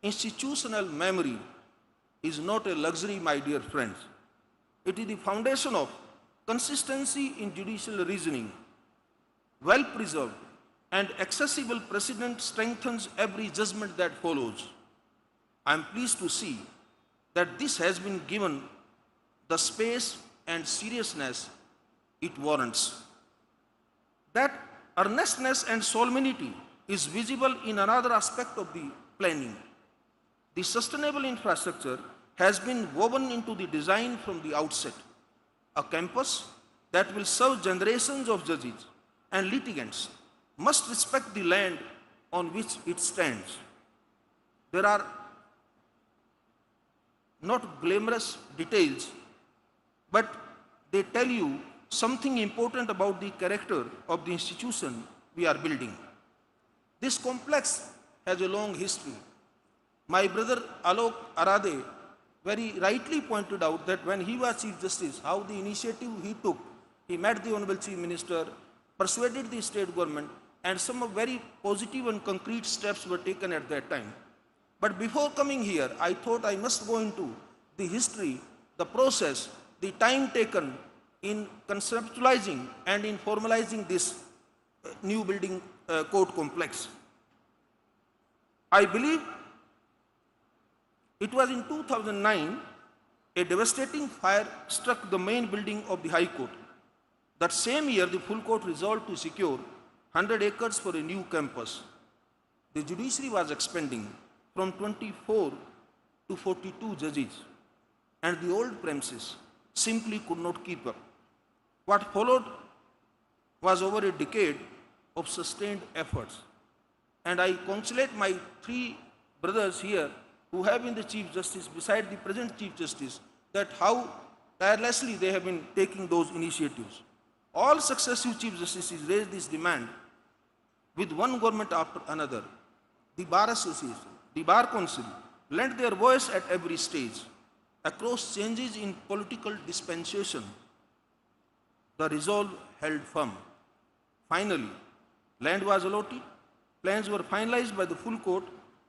Institutional memory is not a luxury, my dear friends. It is the foundation of consistency in judicial reasoning. Well preserved and accessible precedent strengthens every judgment that follows. I am pleased to see that this has been given the space and seriousness it warrants. That earnestness and solemnity is visible in another aspect of the planning. The sustainable infrastructure has been woven into the design from the outset. A campus that will serve generations of judges and litigants must respect the land on which it stands. There are not glamorous details, but they tell you something important about the character of the institution we are building. This complex has a long history. My brother Alok Arade very rightly pointed out that when he was Chief Justice, how the initiative he took, he met the Honorable Chief Minister, persuaded the state government, and some very positive and concrete steps were taken at that time. But before coming here, I thought I must go into the history, the process, the time taken in conceptualizing and in formalizing this new building court complex. I believe it was in 2009, a devastating fire struck the main building of the High Court. That same year, the full court resolved to secure 100 acres for a new campus. The judiciary was expanding from 24 to 42 judges, and the old premises simply could not keep up. What followed was over a decade of sustained efforts. And I congratulate my three brothers here who have been the Chief Justice beside the present Chief Justice, that how tirelessly they have been taking those initiatives. All successive Chief Justices raised this demand with one government after another. The Bar Association, the Bar Council lent their voice at every stage. Across changes in political dispensation, the resolve held firm. Finally, land was allotted, plans were finalized by the full court,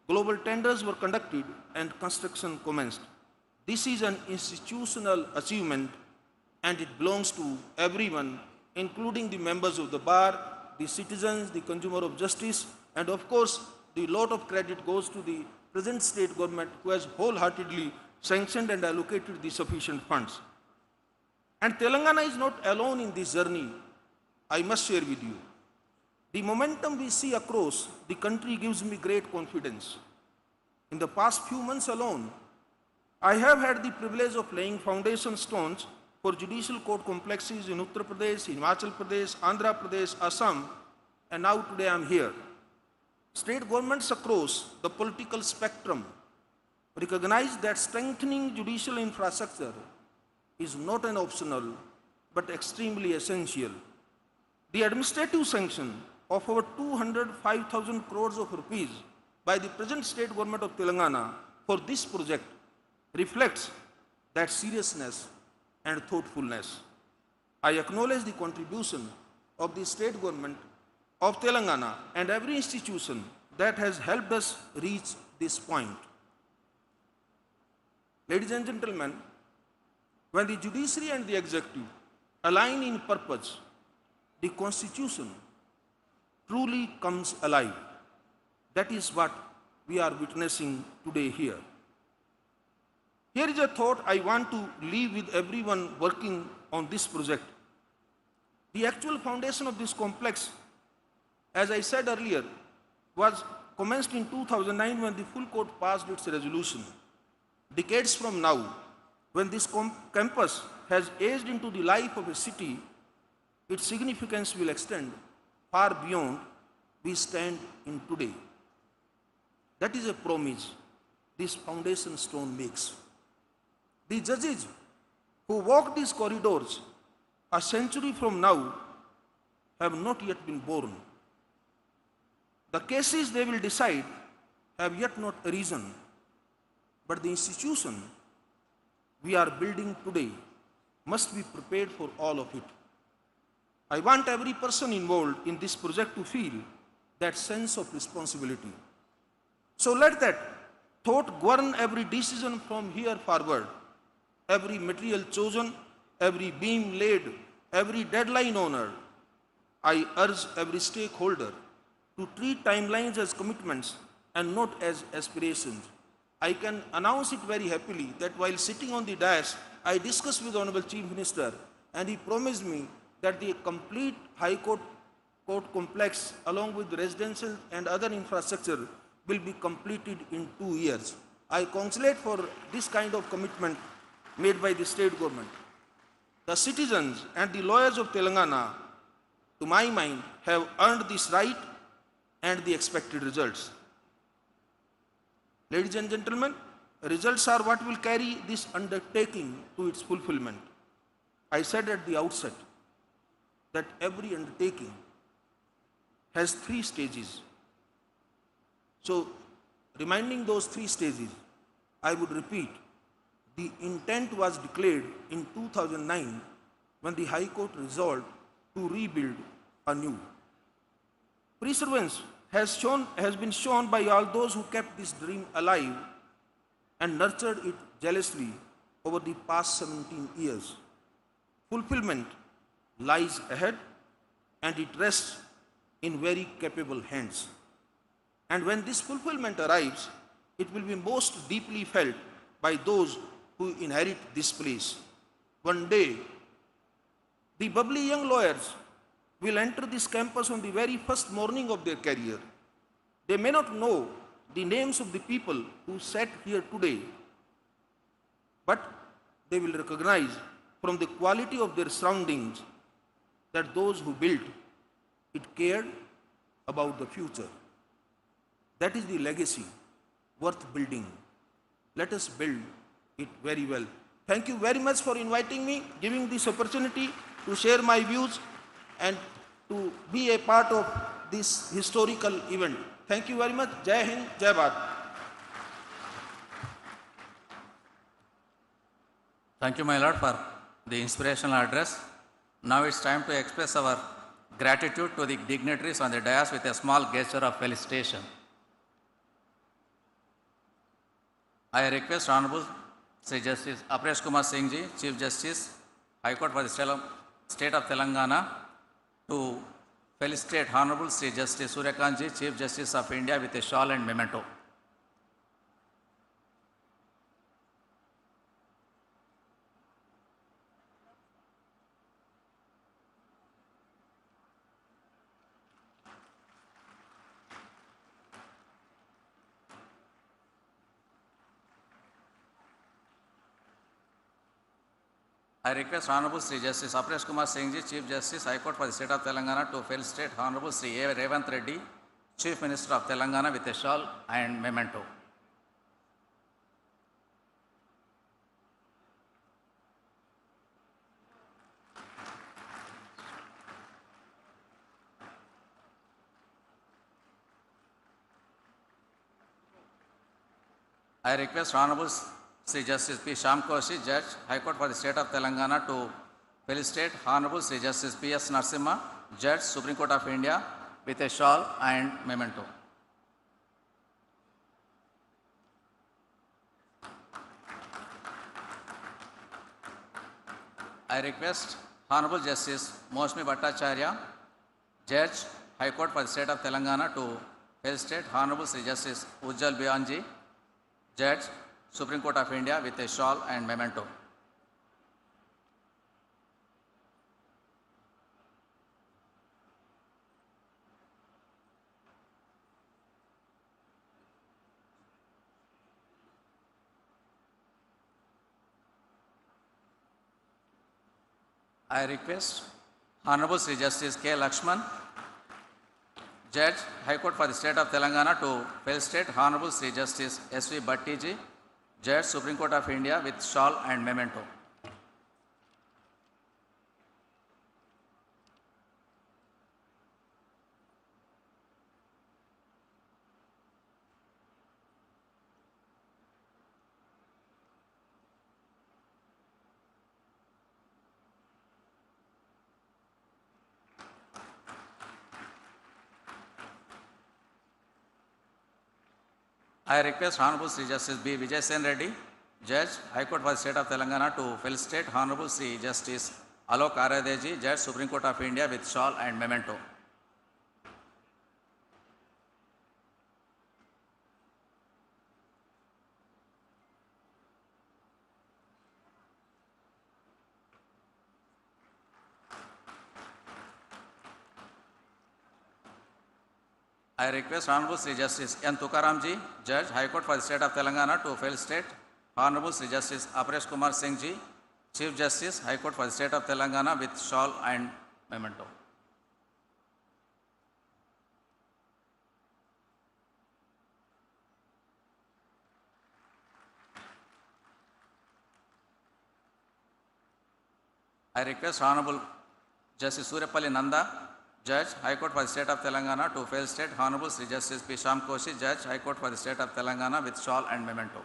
global tenders were conducted, and construction commenced. This is an institutional achievement, and it belongs to everyone, including the members of the bar, the citizens, the consumer of justice, and of course, the lot of credit goes to the present state government who has wholeheartedly sanctioned and allocated the sufficient funds. And Telangana is not alone in this journey, I must share with you. The momentum we see across the country gives me great confidence. In the past few months alone, I have had the privilege of laying foundation stones for judicial court complexes in Uttar Pradesh, Himachal Pradesh, Andhra Pradesh, Assam, and now today I am here. State governments across the political spectrum recognize that strengthening judicial infrastructure is not an optional but extremely essential. The administrative sanction of over 205,000 crores of rupees by the present state government of Telangana for this project reflects that seriousness and thoughtfulness. I acknowledge the contribution of the state government of Telangana and every institution that has helped us reach this point. Ladies and gentlemen, when the judiciary and the executive align in purpose, the Constitution truly comes alive. That is what we are witnessing today here. Here is a thought I want to leave with everyone working on this project. The actual foundation of this complex, as I said earlier, was commenced in 2009 when the full court passed its resolution. Decades from now, when this campus has aged into the life of a city, its significance will extend far beyond we stand in today. That is a promise this foundation stone makes. The judges who walk these corridors a century from now have not yet been born. The cases they will decide have yet not arisen, but the institution we are building today must be prepared for all of it. I want every person involved in this project to feel that sense of responsibility. So let that thought govern every decision from here forward, every material chosen, every beam laid, every deadline honored. I urge every stakeholder to treat timelines as commitments and not as aspirations. I can announce it very happily that while sitting on the dais, I discussed with Honorable Chief Minister and he promised me that the complete High Court complex along with residential and other infrastructure will be completed in 2 years. I congratulate for this kind of commitment made by the state government. The citizens and the lawyers of Telangana, to my mind, have earned this right and the expected results. Ladies and gentlemen, results are what will carry this undertaking to its fulfillment. I said at the outset that every undertaking has 3 stages. So, reminding those 3 stages, I would repeat, the intent was declared in 2009 when the High Court resolved to rebuild anew. Perseverance has been shown by all those who kept this dream alive and nurtured it jealously over the past 17 years. Fulfillment lies ahead and it rests in very capable hands. And when this fulfillment arrives, it will be most deeply felt by those who inherit this place. One day, the bubbly young lawyers will enter this campus on the very first morning of their career. They may not know the names of the people who sat here today, but they will recognize from the quality of their surroundings that those who built it cared about the future. That is the legacy worth building. Let us build it very well. Thank you very much for inviting me, giving this opportunity to share my views and to be a part of this historical event. Thank you very much. Jai Hind, Jai Bharat. Thank you, my lord, for the inspirational address. Now it's time to express our gratitude to the dignitaries on the dais with a small gesture of felicitation. I request Honorable Sri Justice Apresh Kumar Singh Ji, Chief Justice, High Court for the State of Telangana, to felicitate Honorable Sri Justice Suryakant Ji, Chief Justice of India, with a shawl and memento. I request Honorable Sri Justice Apresh Kumar Singh Ji, Chief Justice, High Court for the State of Telangana, to felicitate Honorable Sri A. Revanth Reddy, Chief Minister of Telangana, with a shawl and memento. I request Honorable Sri Justice P. Shyam Koshi, Judge, High Court for the State of Telangana, to felicitate Honorable Sri Justice P. S. Narasimha, Judge, Supreme Court of India, with a shawl and memento. I request Honorable Justice Mosmi Bhattacharya, Judge, High Court for the State of Telangana, to felicitate Honorable Sri Justice Ujjal Biyanji, Judge, Supreme Court of India, with a shawl and memento. I request Honorable Sri Justice K. Lakshman, Judge, High Court for the State of Telangana, to felicitate Honorable Sri Justice S. V. Bhatti Ji, Judge, Supreme Court of India, with shawl and memento. I request Honorable Sri Justice B. Vijay Sen Reddy, Judge, High Court for the State of Telangana, to felicitate Honorable Sri Justice Alok Aradeji, Judge, Supreme Court of India, with shawl and memento. I request Honorable Sri Justice N. Tukaramji, Judge, High Court for the State of Telangana, to felicitate Honorable Sri Justice Apresh Kumar Singh Ji, Chief Justice, High Court for the State of Telangana, with shawl and memento. I request Honorable Justice Suryapalli Nanda, Judge, High Court for the State of Telangana, to felicitate Honorable Sri Justice P. Shyam Koshi, Judge, High Court for the State of Telangana, with shawl and memento.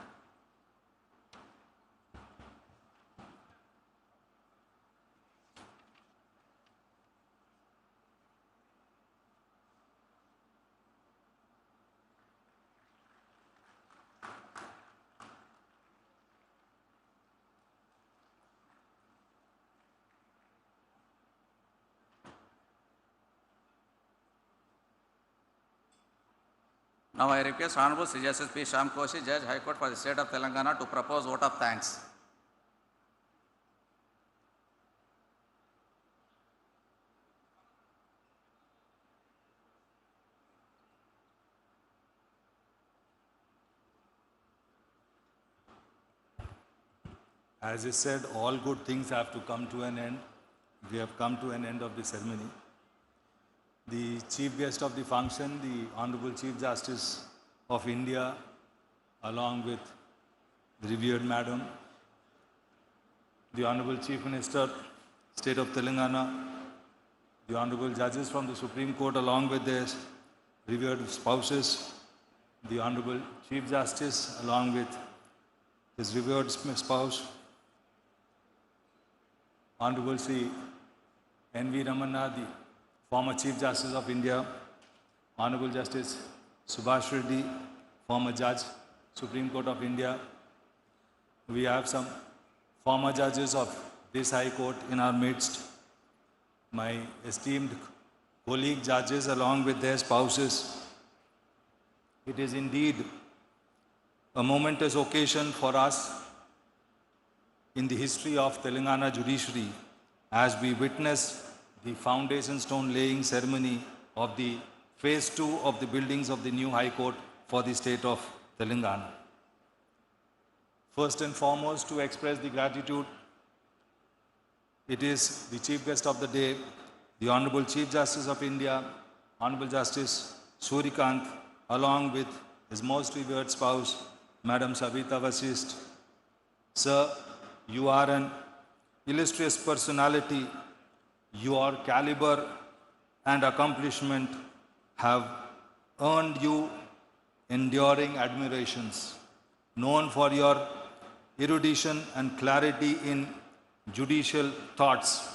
Now I request Honorable Sri Justice P. Shyam Koshi, Judge, High Court for the State of Telangana, to propose vote of thanks. As I said, all good things have to come to an end. We have come to an end of the ceremony. The chief guest of the function, the Honorable Chief Justice of India, along with the revered Madam, the Honorable Chief Minister, State of Telangana, the Honorable Judges from the Supreme Court, along with their revered spouses, the Honorable Chief Justice, along with his revered spouse, Honorable Sri N.V. Ramana, the former Chief Justice of India, Honorable Justice Subhash Reddy, former Judge, Supreme Court of India. We have some former judges of this High Court in our midst. My esteemed colleague judges along with their spouses. It is indeed a momentous occasion for us in the history of Telangana judiciary as we witness the foundation stone laying ceremony of the phase 2 of the buildings of the new High Court for the state of Telangana. First and foremost, to express the gratitude, it is the Chief Guest of the day, the Honorable Chief Justice of India, Honorable Justice Suryakant, along with his most revered spouse, Madam Savita Vasisht. Sir, you are an illustrious personality. Your caliber and accomplishment have earned you enduring admirations. Known for your erudition and clarity in judicial thoughts.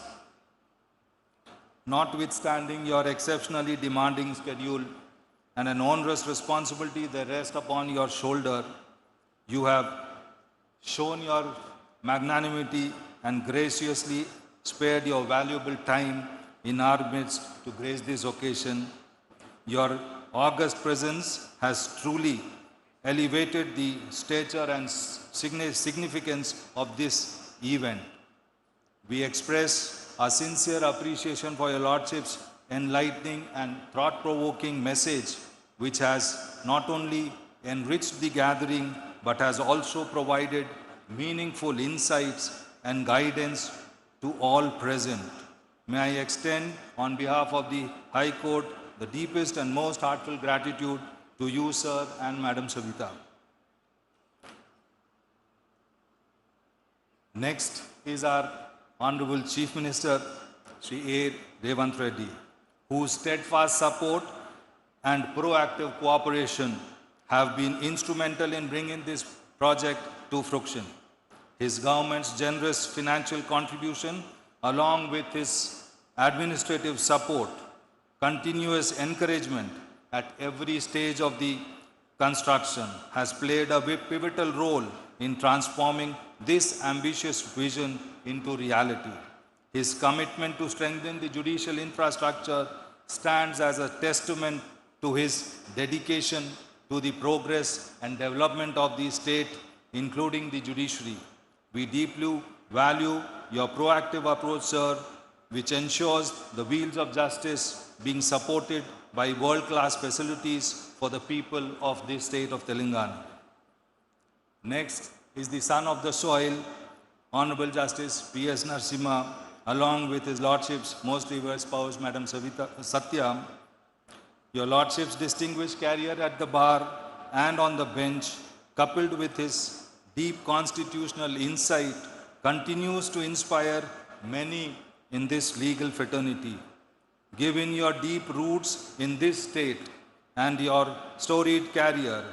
Notwithstanding your exceptionally demanding schedule and an onerous responsibility that rests upon your shoulder, you have shown your magnanimity and graciously spared your valuable time in our midst to grace this occasion. Your august presence has truly elevated the stature and significance of this event. We express our sincere appreciation for your Lordship's enlightening and thought-provoking message, which has not only enriched the gathering, but has also provided meaningful insights and guidance to all present. May I extend, on behalf of the High Court, the deepest and most heartfelt gratitude to you, sir, and Madam Savita. Next is our Honorable Chief Minister, Sri A. Revanth Reddy, whose steadfast support and proactive cooperation have been instrumental in bringing this project to fruition. His government's generous financial contribution, along with his administrative support, continuous encouragement at every stage of the construction, has played a pivotal role in transforming this ambitious vision into reality. His commitment to strengthen the judicial infrastructure stands as a testament to his dedication to the progress and development of the state, including the judiciary. We deeply value your proactive approach, sir, which ensures the wheels of justice being supported by world-class facilities for the people of this state of Telangana. Next is the son of the soil, Honorable Justice P.S. Narasimha, along with his Lordship's most revered spouse, Madam Satya. Your Lordship's distinguished career at the bar and on the bench, coupled with his deep constitutional insight, continues to inspire many in this legal fraternity. Given your deep roots in this state and your storied career,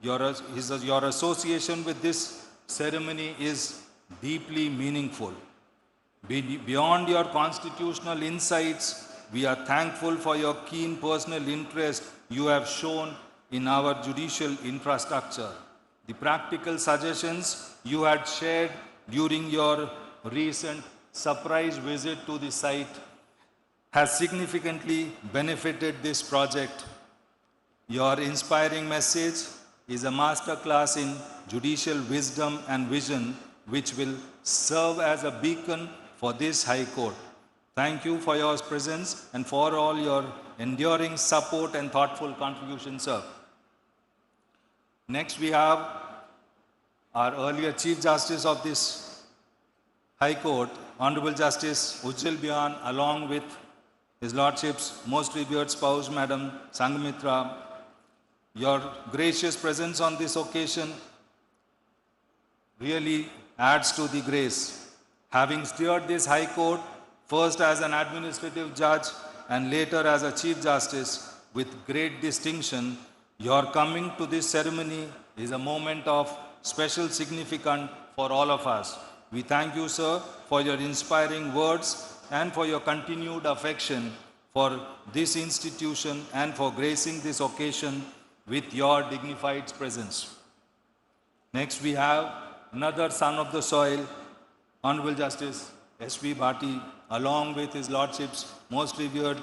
your association with this ceremony is deeply meaningful. Beyond your constitutional insights, we are thankful for your keen personal interest you have shown in our judicial infrastructure. The practical suggestions you had shared during your recent surprise visit to the site has significantly benefited this project. Your inspiring message is a masterclass in judicial wisdom and vision, which will serve as a beacon for this High Court. Thank you for your presence and for all your enduring support and thoughtful contributions, sir. Next, we have our earlier Chief Justice of this High Court, Honorable Justice Ujjal Byan, along with his Lordship's most revered spouse, Madam Sangamitra. Your gracious presence on this occasion really adds to the grace. Having steered this High Court, first as an administrative judge and later as a Chief Justice, with great distinction, your coming to this ceremony is a moment of special significance for all of us. We thank you, sir, for your inspiring words and for your continued affection for this institution and for gracing this occasion with your dignified presence. Next, we have another son of the soil, Honorable Justice S.V. Bhati, along with his Lordship's most revered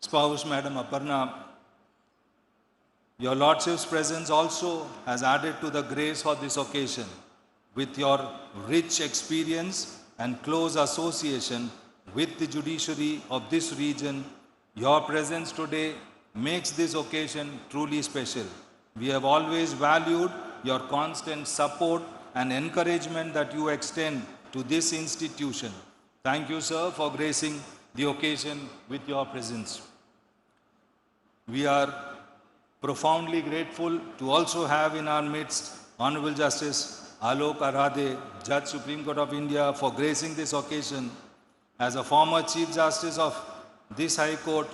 spouse, Madam Aparna. Your Lordship's presence also has added to the grace of this occasion. With your rich experience and close association with the judiciary of this region, your presence today makes this occasion truly special. We have always valued your constant support and encouragement that you extend to this institution. Thank you, sir, for gracing the occasion with your presence. We are profoundly grateful to also have in our midst Honorable Justice Alok Aradhe, Judge Supreme Court of India, for gracing this occasion. As a former Chief Justice of this High Court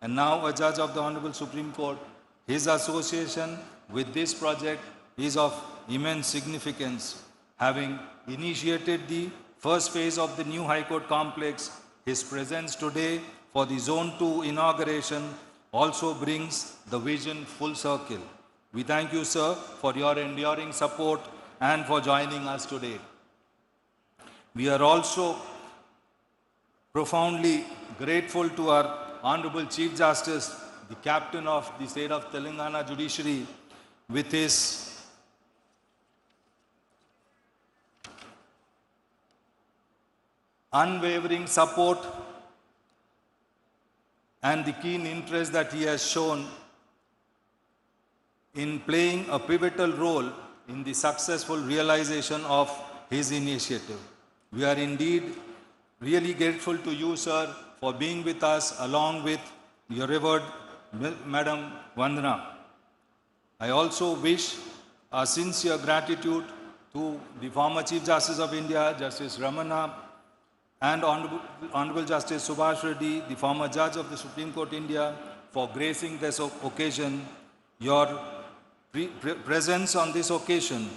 and now a Judge of the Honorable Supreme Court, his association with this project is of immense significance. Having initiated the first phase of the new High Court complex, his presence today for the Zone 2 inauguration also brings the vision full circle. We thank you, sir, for your enduring support and for joining us today. We are also profoundly grateful to our Honorable Chief Justice, the Captain of the State of Telangana Judiciary, with his unwavering support and the keen interest that he has shown in playing a pivotal role in the successful realization of his initiative. We are indeed really grateful to you, sir, for being with us along with your revered Madam Vandana. I also wish a sincere gratitude to the former Chief Justice of India, Justice Ramana, and Honorable Justice Subhash Reddy, the former Judge of the Supreme Court India, for gracing this occasion. Your presence on this occasion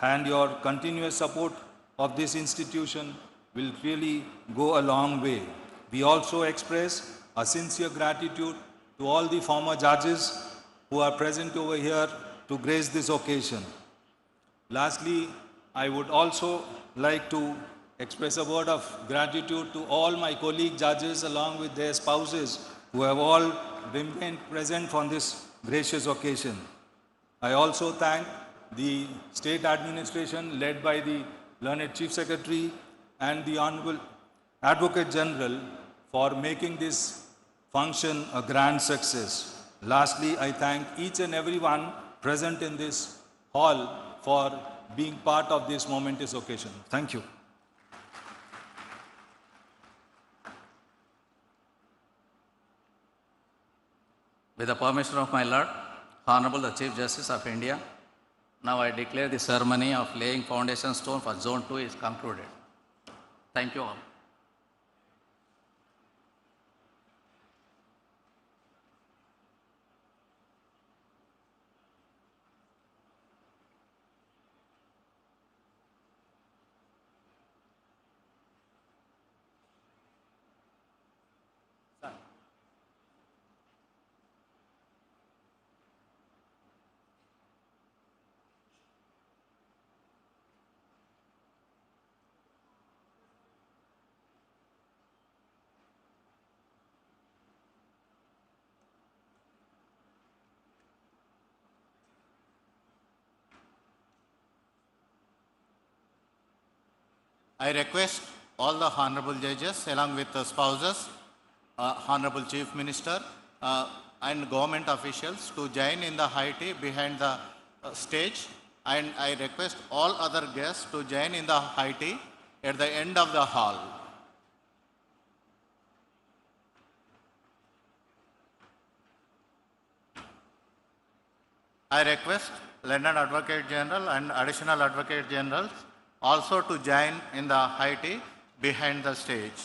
and your continuous support of this institution will really go a long way. We also express a sincere gratitude to all the former judges who are present over here to grace this occasion. Lastly, I would also like to express a word of gratitude to all my colleague judges along with their spouses who have all remained present on this gracious occasion. I also thank the state administration led by the learned Chief Secretary and the Honorable Advocate General for making this function a grand success. Lastly, I thank each and everyone present in this hall for being part of this momentous occasion. Thank you. With the permission of my Lord, Honorable the Chief Justice of India, now I declare the ceremony of laying foundation stone for Zone 2 is concluded. Thank you all. I request all the honorable judges along with the spouses, honorable chief minister and government officials to join in the high tea behind the stage, and I request all other guests to join in the high tea at the end of the hall. I request Learned Advocate General and Additional Advocate Generals also to join in the high tea behind the stage.